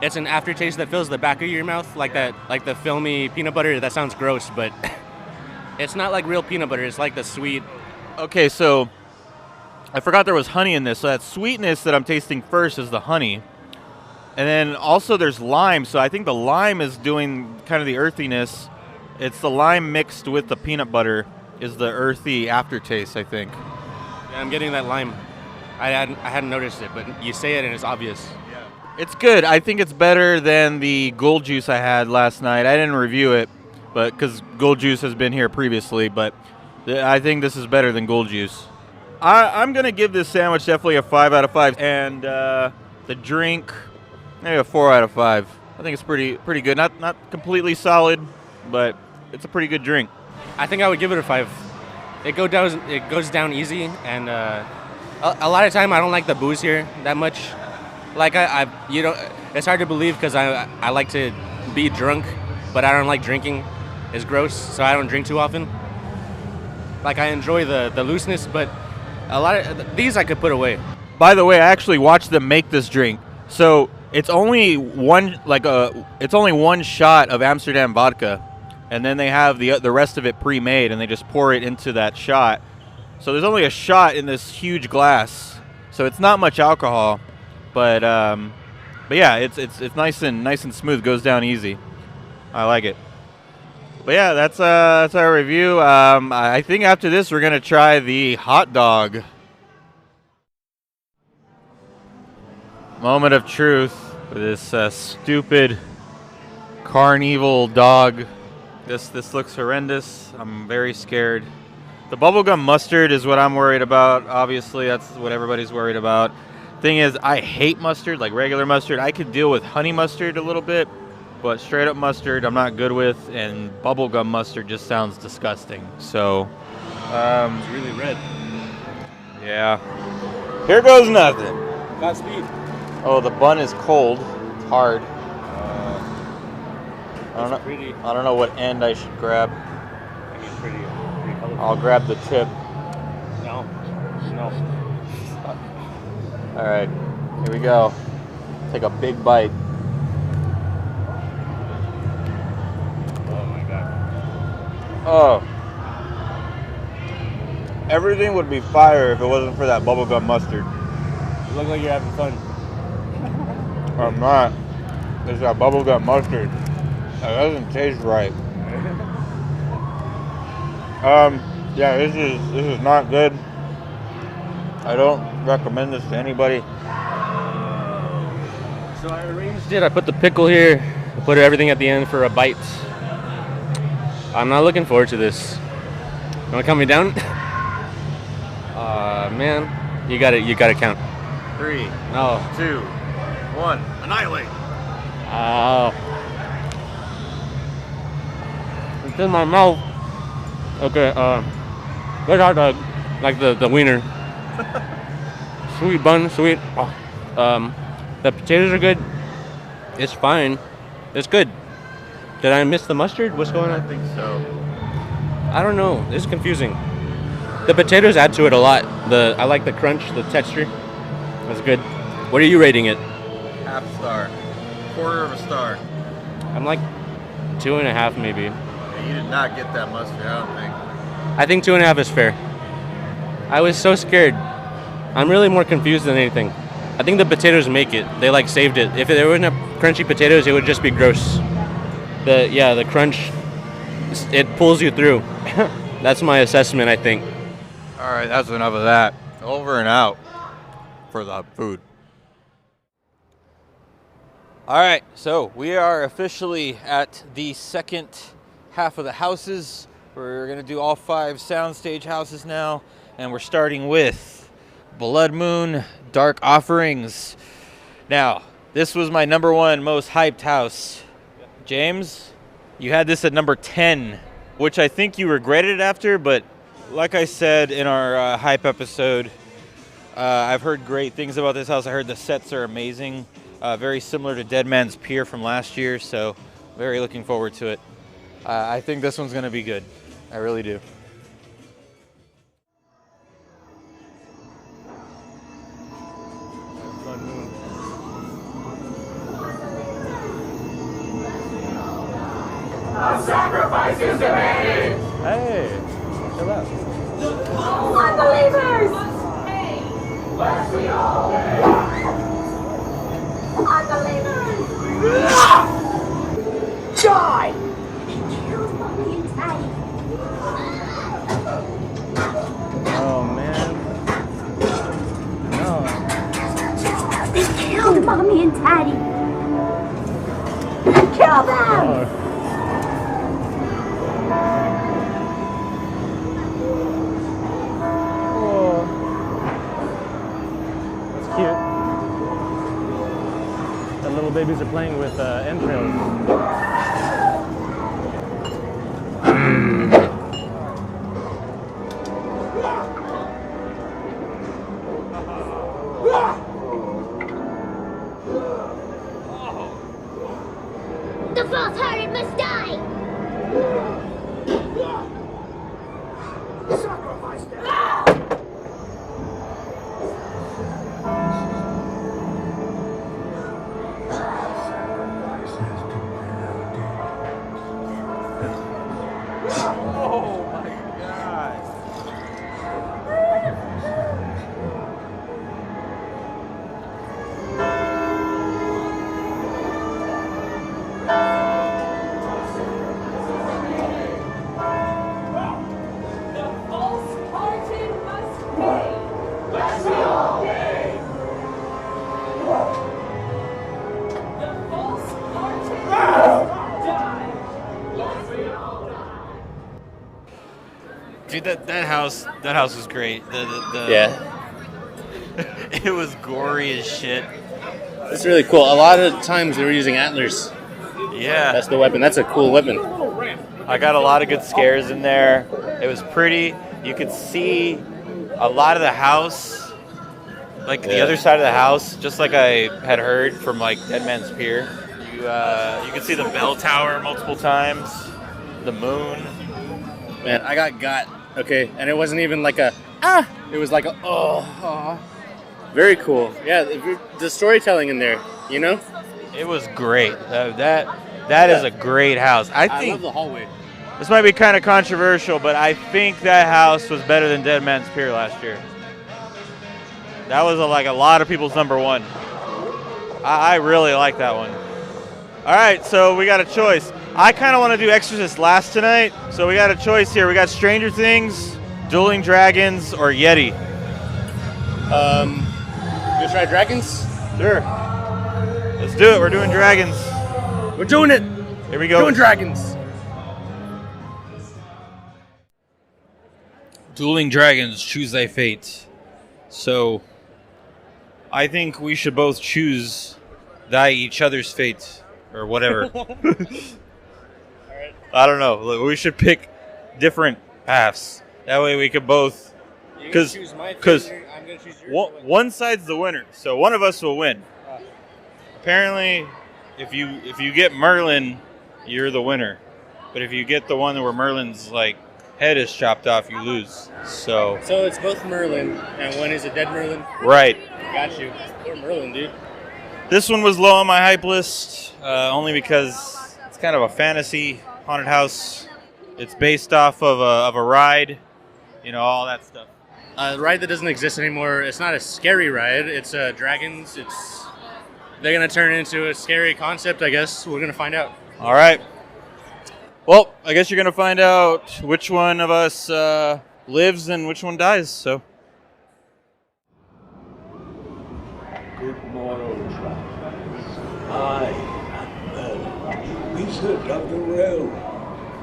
it's an aftertaste that fills the back of your mouth, like that, like the filmy peanut butter. That sounds gross, but it's not like real peanut butter. It's like the sweet. Okay, so I forgot there was honey in this. So that sweetness that I'm tasting first is the honey. And then also there's lime. So I think the lime is doing kind of the earthiness. It's the lime mixed with the peanut butter is the earthy aftertaste, I think. Yeah, I'm getting that lime. I hadn't noticed it, but you say it and it's obvious. Yeah. It's good. I think it's better than the gold juice I had last night. I didn't review it, but because gold juice has been here previously, but I think this is better than gold juice. I'm going to give this sandwich definitely a 5 out of 5. And the drink, maybe a 4 out of 5. I think it's pretty good. Not completely solid, but it's a pretty good drink. I think I would give it a 5. It goes down easy, and a lot of time I don't like the booze here that much. Like it's hard to believe because I like to be drunk, but I don't like drinking. It's gross, so I don't drink too often. Like I enjoy the looseness, but a lot of these I could put away. By the way, I actually watched them make this drink. So it's only one shot of Amsterdam vodka, and then they have the rest of it pre-made, and they just pour it into that shot. So there's only a shot in this huge glass, so it's not much alcohol, but yeah, it's nice and smooth, goes down easy. I like it. But yeah, that's our review. I think after this we're gonna try the hot dog. Moment of truth for this stupid carnival dog. This looks horrendous. I'm very scared. The bubblegum mustard is what I'm worried about. Obviously, that's what everybody's worried about. Thing is, I hate mustard, like regular mustard. I could deal with honey mustard a little bit, but straight up mustard I'm not good with, and bubblegum mustard just sounds disgusting. So, It's really red. yeah. Here goes nothing. Godspeed. Oh, the bun is cold. It's hard. I don't know what end I should grab. I mean, pretty colorful. I'll grab the tip. No. All right, here we go. Take a big bite. Oh my god. Oh. Everything would be fire if it wasn't for that bubblegum mustard. You look like you're having fun. I'm not. It's that bubblegum mustard. That doesn't taste right. Yeah, this is not good. I don't recommend this to anybody. So I arranged it. I put the pickle here. I put everything at the end for a bite. I'm not looking forward to this. You wanna count me down? Man, you gotta count. 3, Oh. 2, 1, annihilate. Oh. It's in my mouth. Okay, good hot dog. Like the wiener. Sweet bun, sweet. Oh. The potatoes are good. It's fine. It's good. Did I miss the mustard? What's going on? I think so. I don't know. It's confusing. The potatoes add to it a lot. I like the crunch, the texture. That's good. What are you rating it? Half star. Quarter of a star. I'm like 2.5 maybe. Yeah, you did not get that mustard, I don't think. I think 2.5 is fair. I was so scared. I'm really more confused than anything. I think the potatoes make it. They like saved it. If there weren't crunchy potatoes, it would just be gross. The crunch, it pulls you through. That's my assessment, I think. All right, that's enough of that. Over and out for the food. All right, so we are officially at the second half of the houses. We're gonna do all 5 soundstage houses now, and we're starting with Blood Moon Dark Offerings. Now, this was my number 1 most hyped house. James, you had this at number 10, which I think you regretted after, but like I said in our hype episode, I've heard great things about this house. I heard the sets are amazing, very similar to Dead Man's Pier from last year, so very looking forward to it. I think this one's gonna be good. I really do. A sacrifice is demanded! Hey, chill out. Unbelievers! Last we all Unbelievers! die! Killed mommy and daddy. Oh man. No. They killed mommy and daddy. Kill them! Oh. That's cute. The little babies are playing with entrails. The false-hearted must die! Sacrifice them! Oh my god. Dude, that house was great. Yeah. It was gory as shit. It's really cool. A lot of times they were using antlers. Yeah. That's the weapon. That's a cool weapon. I got a lot of good scares in there. It was pretty. You could see a lot of the house, like the Yeah. other side of the house, just like I had heard from like Dead Man's Pier. You could see the bell tower multiple times, the moon. Man, I got. Okay, and it wasn't even like a It was like a Very cool. Yeah, the storytelling in there, you know? It was great. That is a great house. I think love the hallway. this might be kind of controversial, but I think that house was better than Dead Man's Pier last year. That was like a lot of people's number 1. I really like that one. All right, so we got a choice. I kind of want to do Exorcist last tonight, so we got a choice here. We got Stranger Things, Dueling Dragons, or Yeti. You try dragons? Sure. Let's do it. We're doing dragons. We're doing it. Here we go. Doing dragons. Dueling Dragons, choose thy fate. So, I think we should both choose each other's fate, or whatever. I don't know. Look, we should pick different paths. That way we could both. Because one side's the winner, so one of us will win. Apparently, if you get Merlin, you're the winner. But if you get the one where Merlin's like head is chopped off, you lose. So it's both Merlin, and one is a dead Merlin. right. Got you. Poor Merlin, dude. This one was low on my hype list, only because it's kind of a fantasy haunted house. It's based off of a ride, all that stuff. A ride that doesn't exist anymore. It's not a scary ride. It's dragons. They're gonna turn it into a scary concept. I guess we're gonna find out. All right. Well, I guess you're gonna find out which one of us lives and which one dies. So. Good morrow, travelers. I wizard of the realm.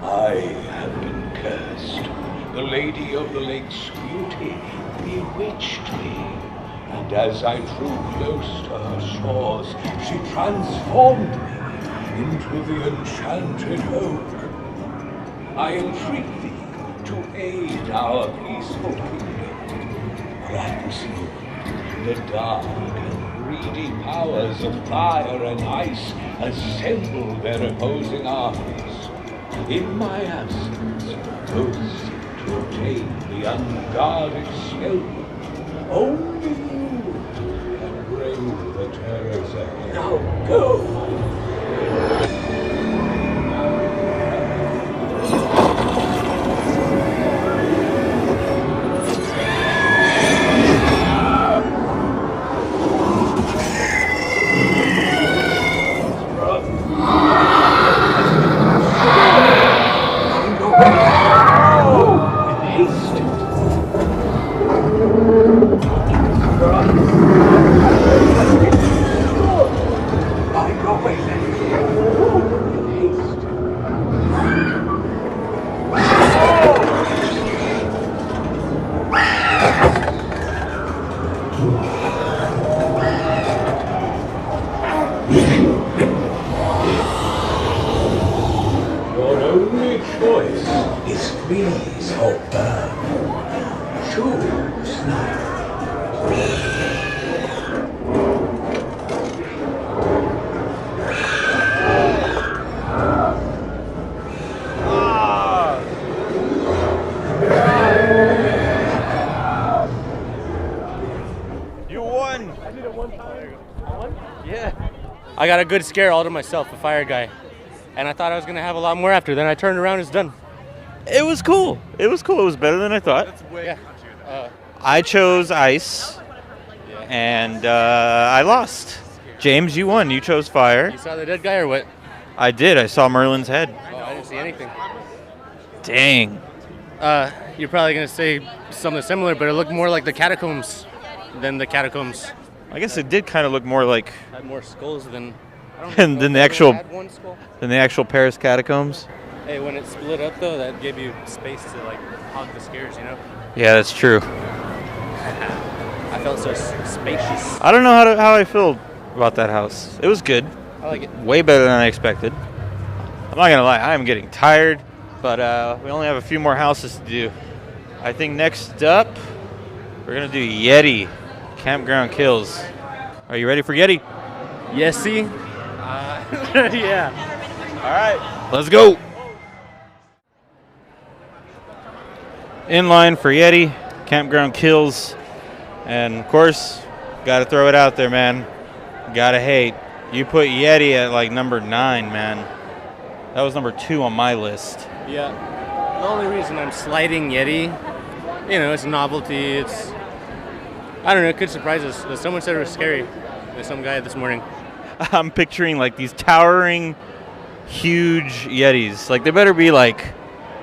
I have been cursed. The lady of the lake's beauty bewitched me. And as I drew close to her shores, she transformed me into the enchanted oak. I entreat thee to aid our peaceful kingdom. Grant me the dark and greedy powers of fire and ice assemble their opposing armies. In my absence, those seek to obtain the unguarded silver. Only you can brave the terrors ahead. Now go! Your only choice is freeze or burn. Choose now. You won. I did it one time. Yeah. I got a good scare all to myself, a fire guy. And I thought I was going to have a lot more after. Then I turned around, it's done. It was cool. It was cool. It was better than I thought. I chose ice, and I lost. James, you won. You chose fire. You saw the dead guy or what? I did. I saw Merlin's head. Oh, I didn't see anything. Dang. You're probably going to say something similar, but it looked more like the catacombs than the catacombs. I guess it did kind of look more like Had more skulls than... than the actual Paris catacombs. Hey, when it split up though, that gave you space to like hog the scares, you know? Yeah, that's true. I felt so spacious. I don't know how I feel about that house. It was good. I like it. Way better than I expected. I'm not gonna lie, I am getting tired, but we only have a few more houses to do. I think next up, we're gonna do Yeti Campground Kills. Are you ready for Yeti? Yesy? Yeah. All right, let's go. In line for Yeti Campground Kills, and of course, gotta throw it out there, man. Gotta hate. You put Yeti at like number 9, man. That was number 2 on my list. Yeah. The only reason I'm sliding Yeti, you know, it's a novelty. It's, I don't know, it could surprise us. Someone said it was scary. There's some guy this morning. I'm picturing like these towering, huge Yetis. Like they better be like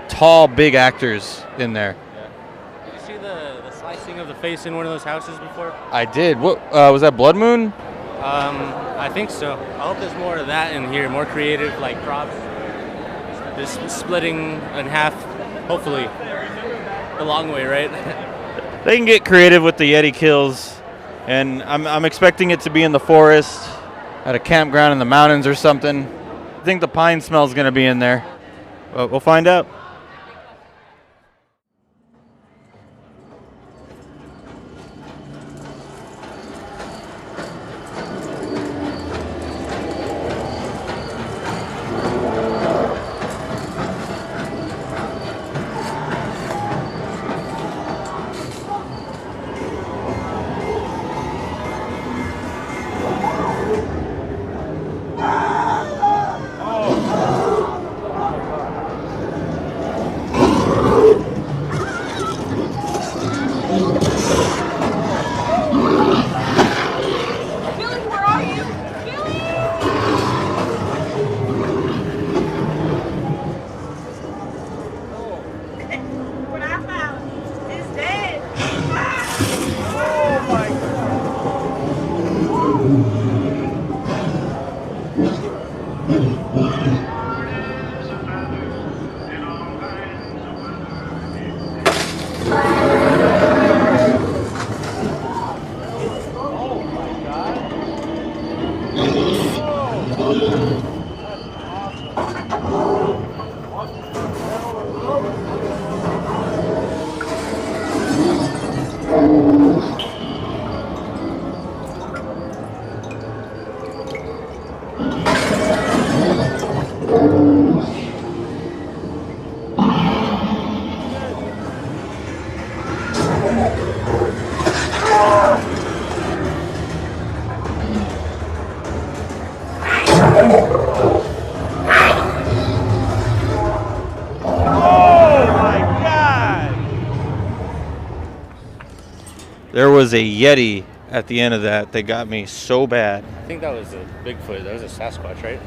tall, big actors in there. Did you see the slicing of the face in one of those houses before? I did. What was that? Blood Moon? I think so. I hope there's more of that in here, more creative like props. This splitting in half, hopefully, the long way, right? They can get creative with the Yeti kills, and I'm expecting it to be in the forest, at a campground in the mountains or something. I think the pine smell is going to be in there, but we'll find out. there was a Yeti at the end of that got me so bad. I think that was a Bigfoot. That was a Sasquatch, right?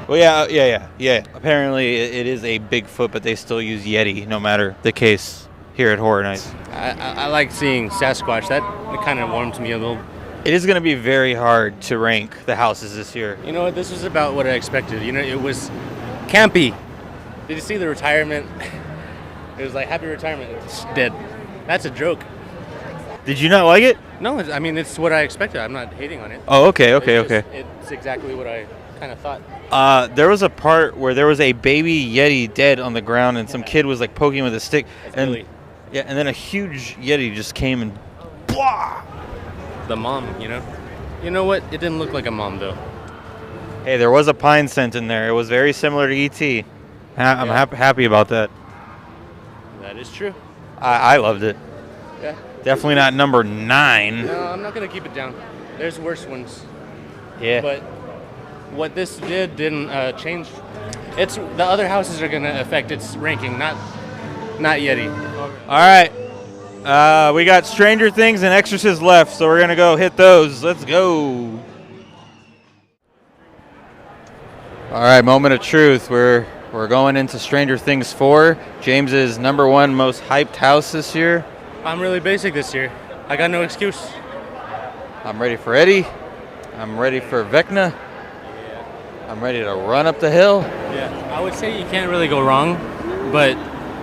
Well, yeah. Apparently, it is a Bigfoot, but they still use Yeti, no matter the case here at Horror Nights. I like seeing Sasquatch. That kind of warms me a little. It is going to be very hard to rank the houses this year. You know what? This was about what I expected. You know, it was campy. Did you see the retirement? It was like, happy retirement. It's dead. That's a joke. Did you not like it? No, I mean, it's what I expected. I'm not hating on it. Oh, okay. It's exactly what I kind of thought. There was a part where there was a baby Yeti dead on the ground, and some kid was like poking with a stick. Yeah, and then a huge Yeti just came and blah! The mom, you know? You know what? It didn't look like a mom, though. Hey, there was a pine scent in there. It was very similar to E.T. I'm happy about that. That is true. I loved it. Yeah. Definitely not number 9. No, I'm not going to keep it down. There's worse ones. Yeah. But what this didn't change. It's the other houses are going to affect its ranking, not Yeti. All right. We got Stranger Things and Exorcist left, so we're going to go hit those. Let's go. All right, moment of truth. We're going into Stranger Things 4. James's number 1 most hyped house this year. I'm really basic this year. I got no excuse. I'm ready for Eddie. I'm ready for Vecna. I'm ready to run up the hill. Yeah, I would say you can't really go wrong, but,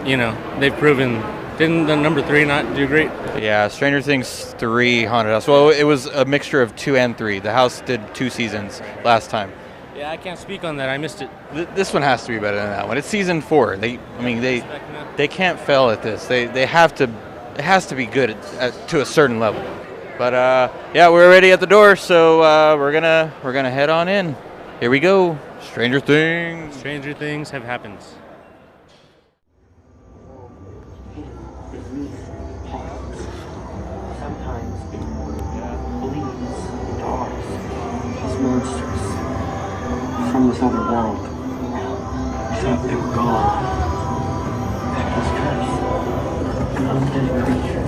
you know, they've proven. Didn't the number 3 not do great? Yeah, Stranger Things 3 Haunted House. Well, it was a mixture of 2 and 3. The house did 2 seasons last time. Yeah, I can't speak on that. I missed it. This one has to be better than that one. It's season 4. They can't fail at this. They have to. It has to be good to a certain level. But yeah, we're already at the door, so we're gonna head on in. Here we go. Stranger Things. Stranger things have happened. Sometimes it bleeds dogs. These monsters from this other world. I thought they were gone. This curse. An undead creature.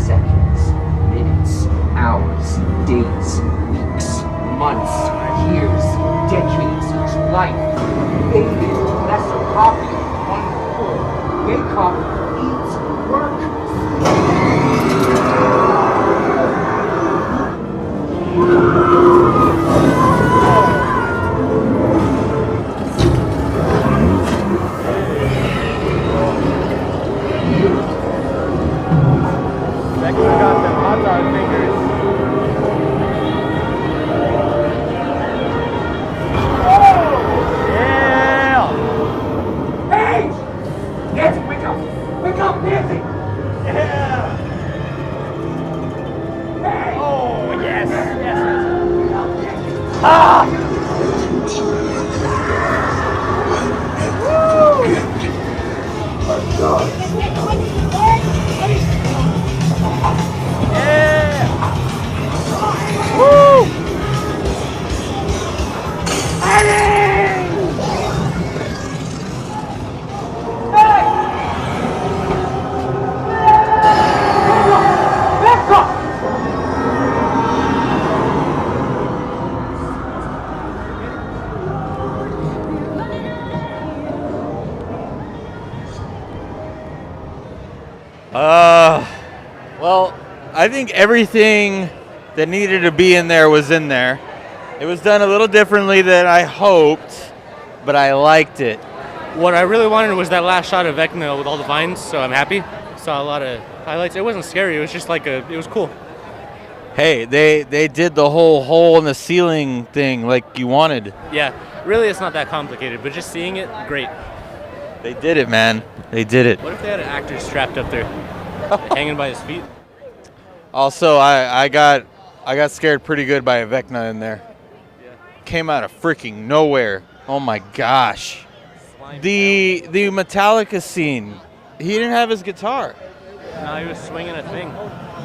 Seconds, minutes, hours, days, weeks, months, years, decades, life, faded, lesser copy of one whole. Wake up, eat, work. Got them hot dog fingers. Hey! Nancy, wake up! Wake up, Nancy! Yeah. Hey! Oh yes, yes. Ah! Woo! Well, I think everything that needed to be in there was in there. It was done a little differently than I hoped, but I liked it. What I really wanted was that last shot of Vecna with all the vines, so I'm happy. Saw a lot of highlights. It wasn't scary. It was just like it was cool. Hey, they did the whole hole in the ceiling thing like you wanted. Yeah, really, it's not that complicated, but just seeing it, great. They did it, man. They did it. What if they had an actor strapped up there, hanging by his feet? Also, I got scared pretty good by a Vecna in there. came out of freaking nowhere. Oh my gosh. The Metallica scene. He didn't have his guitar. No, he was swinging a thing.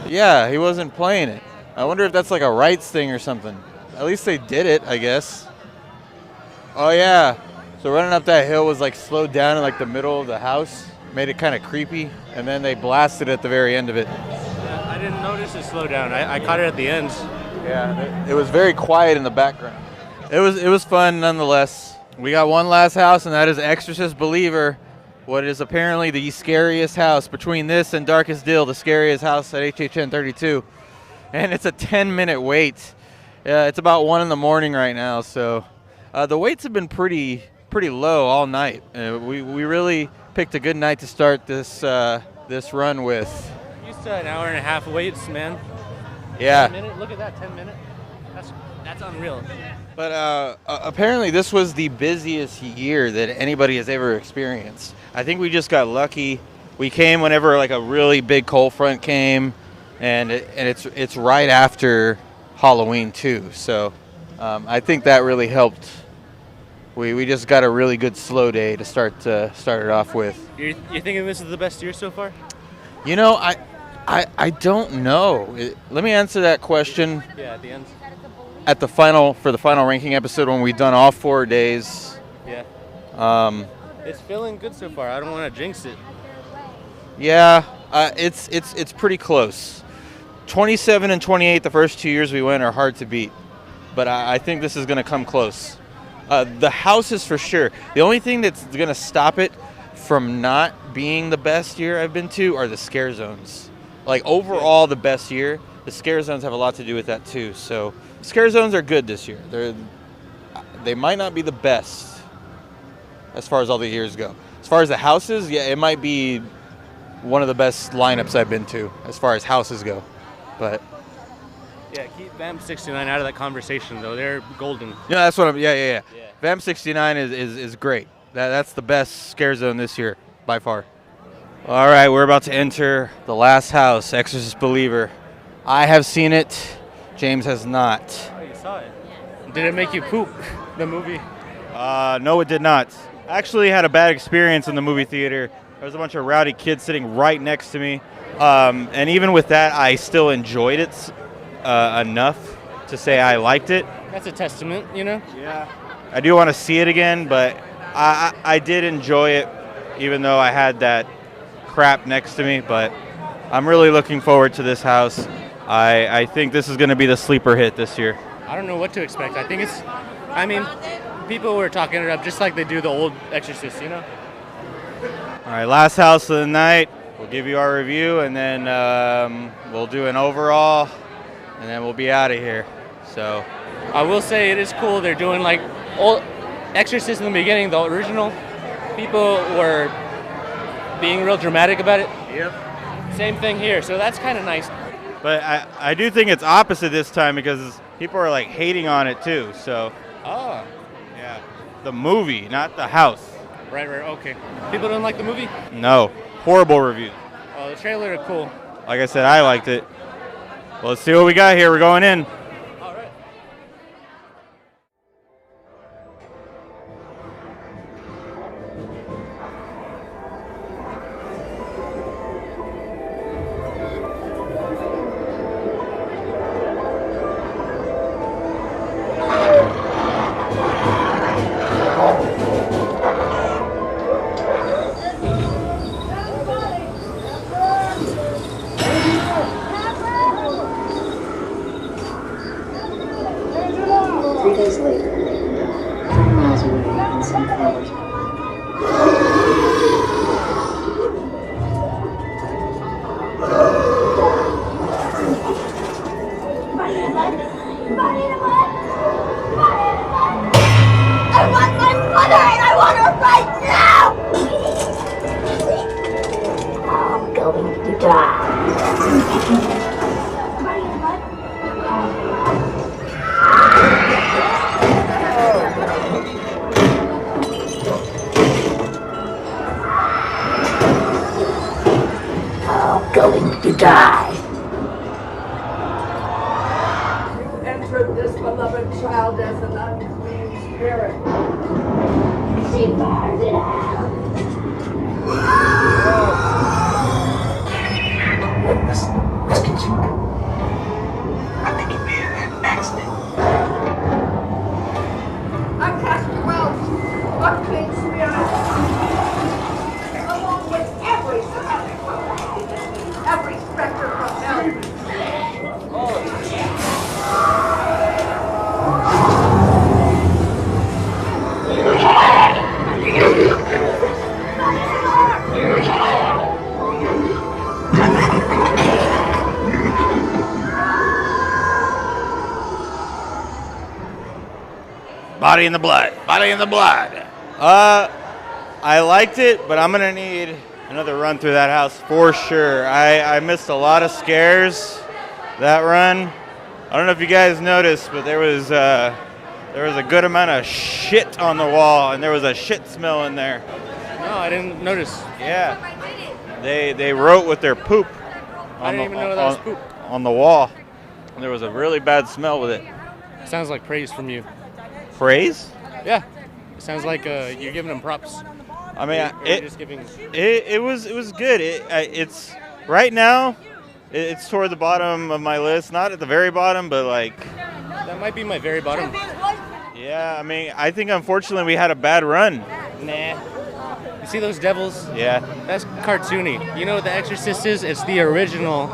Yeah, he wasn't playing it. I wonder if that's like a rights thing or something. At least they did it, I guess. Oh yeah. So running up that hill was like slowed down in like the middle of the house. Made it kind of creepy. And then they blasted at the very end of it. Yeah, I didn't notice it slow down. I caught it at the end. Yeah, it was very quiet in the background. It was fun nonetheless. We got one last house, and that is Exorcist Believer. What is apparently the scariest house between this and Darkest Deal, the scariest house at HHN32. And it's a 10-minute wait. It's about 1 in the morning right now, so the waits have been pretty low all night. We really picked a good night to start this run with. Used to an hour and a half waits, man. Yeah. 10 minute? Look at that, 10 minutes. That's unreal. But apparently this was the busiest year that anybody has ever experienced. I think we just got lucky. We came whenever like a really big cold front came, and it's right after Halloween too. So I think that really helped. We just got a really good slow day to start it off with. You thinking this is the best year so far? You know, I don't know. Let me answer that question. Yeah, at the end. For the final ranking episode when we've done all 4 days. Yeah. It's feeling good so far. I don't want to jinx it. Yeah, it's pretty close. 27 and 28, the first 2 years we went, are hard to beat, but I think this is going to come close. The houses for sure. The only thing that's going to stop it from not being the best year I've been to are the scare zones. Like overall, the best year. The scare zones have a lot to do with that too. So scare zones are good this year. They might not be the best as far as all the years go. As far as the houses, yeah, it might be one of the best lineups I've been to as far as houses go. But yeah, keep Vamp 69 out of that conversation though. They're golden. Yeah, that's what I'm. Yeah. Vamp 69 is great. That's the best scare zone this year by far. All right, we're about to enter the last house, Exorcist Believer. I have seen it. James has not. Oh, you saw it. Did it make you poop, the movie? No, it did not. I actually had a bad experience in the movie theater. There was a bunch of rowdy kids sitting right next to me. And even with that, I still enjoyed it enough to say I liked it. That's a testament, you know? Yeah. I do want to see it again, but I did enjoy it, even though I had that crap next to me. But I'm really looking forward to this house. I think this is going to be the sleeper hit this year. I don't know what to expect. I think people were talking it up just like they do the old Exorcist, you know? All right, last house of the night. We'll give you our review, and then we'll do an overall, and then we'll be out of here. So I will say it is cool. They're doing like old Exorcist in the beginning, the original. People were being real dramatic about it. Yep. Same thing here, so that's kind of nice. But I do think it's opposite this time because people are like hating on it too. So. Oh. Yeah. The movie, not the house. Right. Okay. People don't like the movie? No. Horrible reviews. Oh, the trailer is cool. Like I said, I liked it. Well, let's see what we got here. We're going in. All right. I want my mother and I want her right now! I'm going to die. I'm going to die. You entered this beloved child as an Let's continue. I think you may have had an accident. I'm Pastor Wells, unclean spirit. Along with every surrounding world, every specter from hell. Body in the blood. Body in the blood. I liked it, but I'm gonna need another run through that house for sure. I missed a lot of scares that run. I don't know if you guys noticed, but there was a good amount of shit on the wall, and there was a shit smell in there. No, I didn't notice. Yeah, they wrote with their poop. I didn't even know that was poop. On the wall. And there was a really bad smell with it. Sounds like praise from you. Praise? Yeah. It sounds like you're giving them props. I mean, Or you're just giving. it was good. It's right now. It's toward the bottom of my list, not at the very bottom, but like. That might be my very bottom. Yeah, I mean, I think unfortunately we had a bad run. Nah. You see those devils? Yeah. That's cartoony. You know what The Exorcist is? It's the original,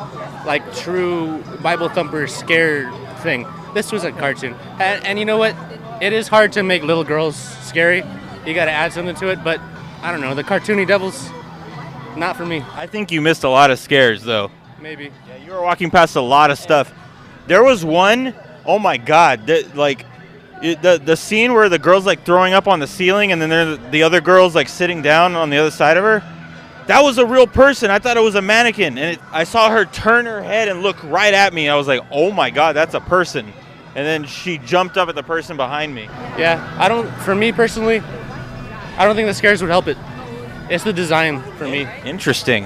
like, true Bible thumper scare thing. This was a cartoon. And you know what? It is hard to make little girls scary. You got to add something to it, but I don't know. The cartoony devils, not for me. I think you missed a lot of scares, though. Maybe. Yeah, you were walking past a lot of stuff. There was one, oh my God, the scene where the girl's like throwing up on the ceiling and then the other girl's like sitting down on the other side of her. That was a real person. I thought it was a mannequin. And I saw her turn her head and look right at me. I was like, oh my God, that's a person. And then she jumped up at the person behind me. Yeah, for me personally, I don't think the scares would help it. It's the design for me. Interesting.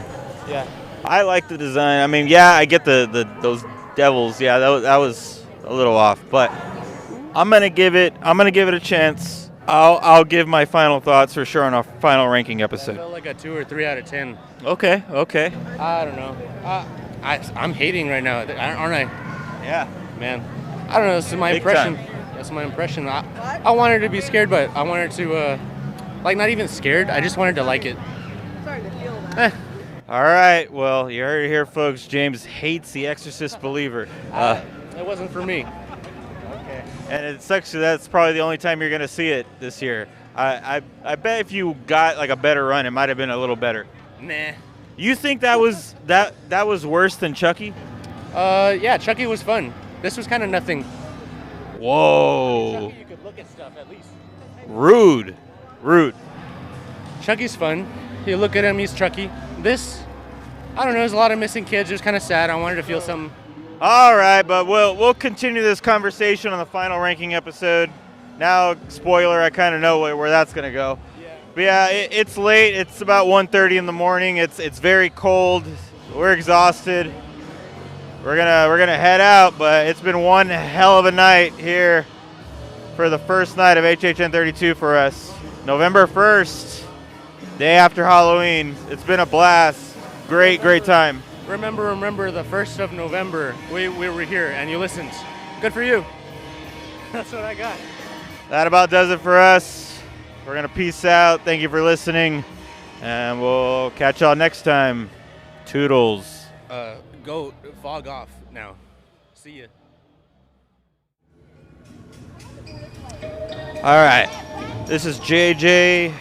Yeah. I like the design. I mean, yeah, I get those devils. Yeah, that was a little off, but I'm gonna give it a chance. I'll give my final thoughts for sure on our final ranking episode. I felt like a 2 or 3 out of 10. Okay. I don't know. I'm hating right now, aren't I? Yeah. Man, I don't know. This is my Big impression. time. That's my impression. I wanted to be scared, but I wanted to, not even scared. I just wanted to like it. Sorry to feel that. All right. Well, you heard it here, folks. James hates The Exorcist Believer. It wasn't for me. Okay. And it sucks. That's probably the only time you're gonna see it this year. I bet if you got like a better run, it might have been a little better. Nah. You think that was worse than Chucky? Yeah, Chucky was fun. This was kind of nothing. Whoa. Chucky, you could look at stuff at least. Rude. Chucky's fun. You look at him, he's Chucky. This, I don't know, there's a lot of missing kids. It was kind of sad. I wanted to feel something. All right, but we'll continue this conversation on the final ranking episode. Now, spoiler, I kind of know where that's gonna go. Yeah. But yeah, it's late. It's about 1:30 in the morning. It's very cold. We're exhausted. We're gonna head out, but it's been one hell of a night here for the first night of HHN32 for us. November 1st, day after Halloween. It's been a blast. Great time. Remember the 1st of November. We were here and you listened. Good for you. That's what I got. That about does it for us. We're gonna peace out. Thank you for listening, and we'll catch y'all next time. Toodles. Go fog off now. See ya. All right. This is JJ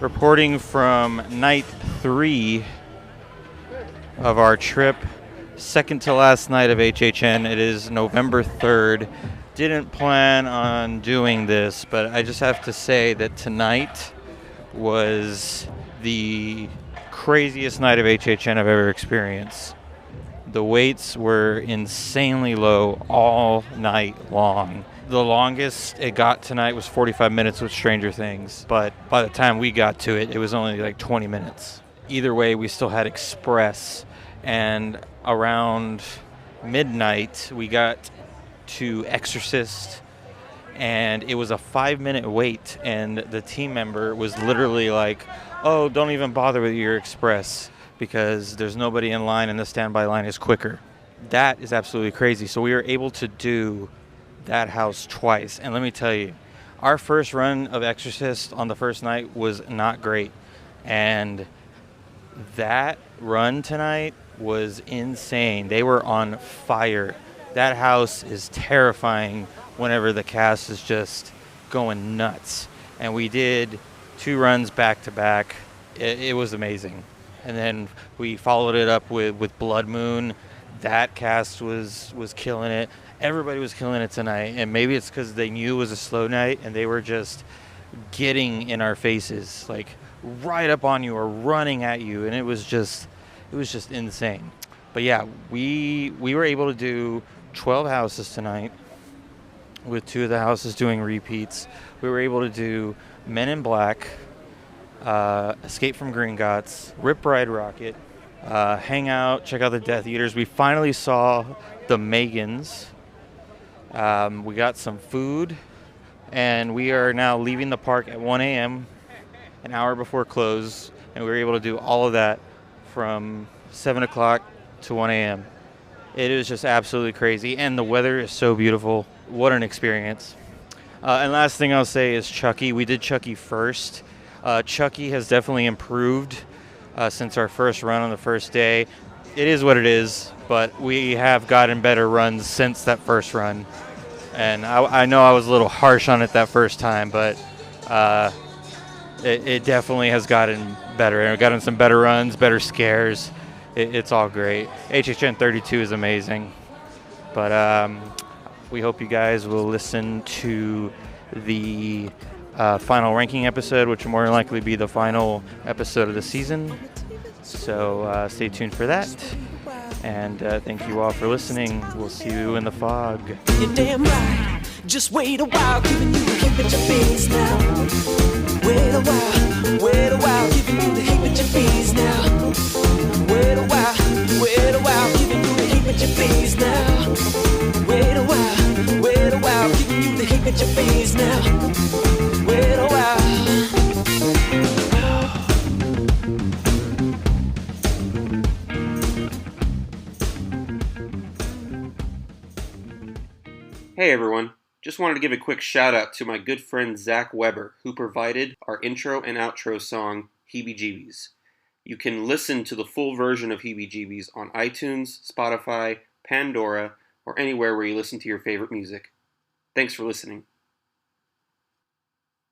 reporting from night 3 of our trip. Second to last night of HHN. It is November 3rd. Didn't plan on doing this, but I just have to say that tonight was the craziest night of HHN I've ever experienced. The waits were insanely low all night long. The longest it got tonight was 45 minutes with Stranger Things, but by the time we got to it, it was only like 20 minutes. Either way, we still had Express, and around midnight, we got to Exorcist, and it was a 5-minute wait, and the team member was literally like, oh, don't even bother with your express because there's nobody in line and the standby line is quicker. That is absolutely crazy. So we were able to do that house twice, and let me tell you, our first run of Exorcist on the first night was not great, and that run tonight was insane. They were on fire. That house is terrifying whenever the cast is just going nuts. And we did 2 runs back to back. It was amazing. And then we followed it up with Blood Moon. That cast was killing it. Everybody was killing it tonight. And maybe it's because they knew it was a slow night and they were just getting in our faces, like right up on you or running at you, and it was just insane. But yeah, we were able to do 12 houses tonight, with 2 of the houses doing repeats. We were able to do Men in Black, Escape from Gringotts, Rip Ride Rocket, hang out, check out the Death Eaters. We finally saw the Megans. We got some food, and we are now leaving the park at 1 a.m., an hour before close, and we were able to do all of that from 7 o'clock to 1 a.m. It is just absolutely crazy, and the weather is so beautiful. What an experience. And last thing I'll say is Chucky. We did Chucky first. Chucky has definitely improved since our first run on the first day. It is what it is, but we have gotten better runs since that first run. And I know I was a little harsh on it that first time, but it definitely has gotten better. And we've gotten some better runs, better scares. It's all great. HHN32 is amazing. But we hope you guys will listen to the final ranking episode, which will more than likely be the final episode of the season. So stay tuned for that. And thank you all for listening. We'll see you in the fog. You're damn right. Just wait a while, giving you the hip at your face now. Wait a while, giving you the hip at your face now. Wait a while, giving you the hip at your face now. Wait a while, giving you the hip at your face now. Wait a while. Hey everyone, just wanted to give a quick shout out to my good friend Zach Weber, who provided our intro and outro song, Heebie Jeebies. You can listen to the full version of Heebie Jeebies on iTunes, Spotify, Pandora, or anywhere where you listen to your favorite music. Thanks for listening.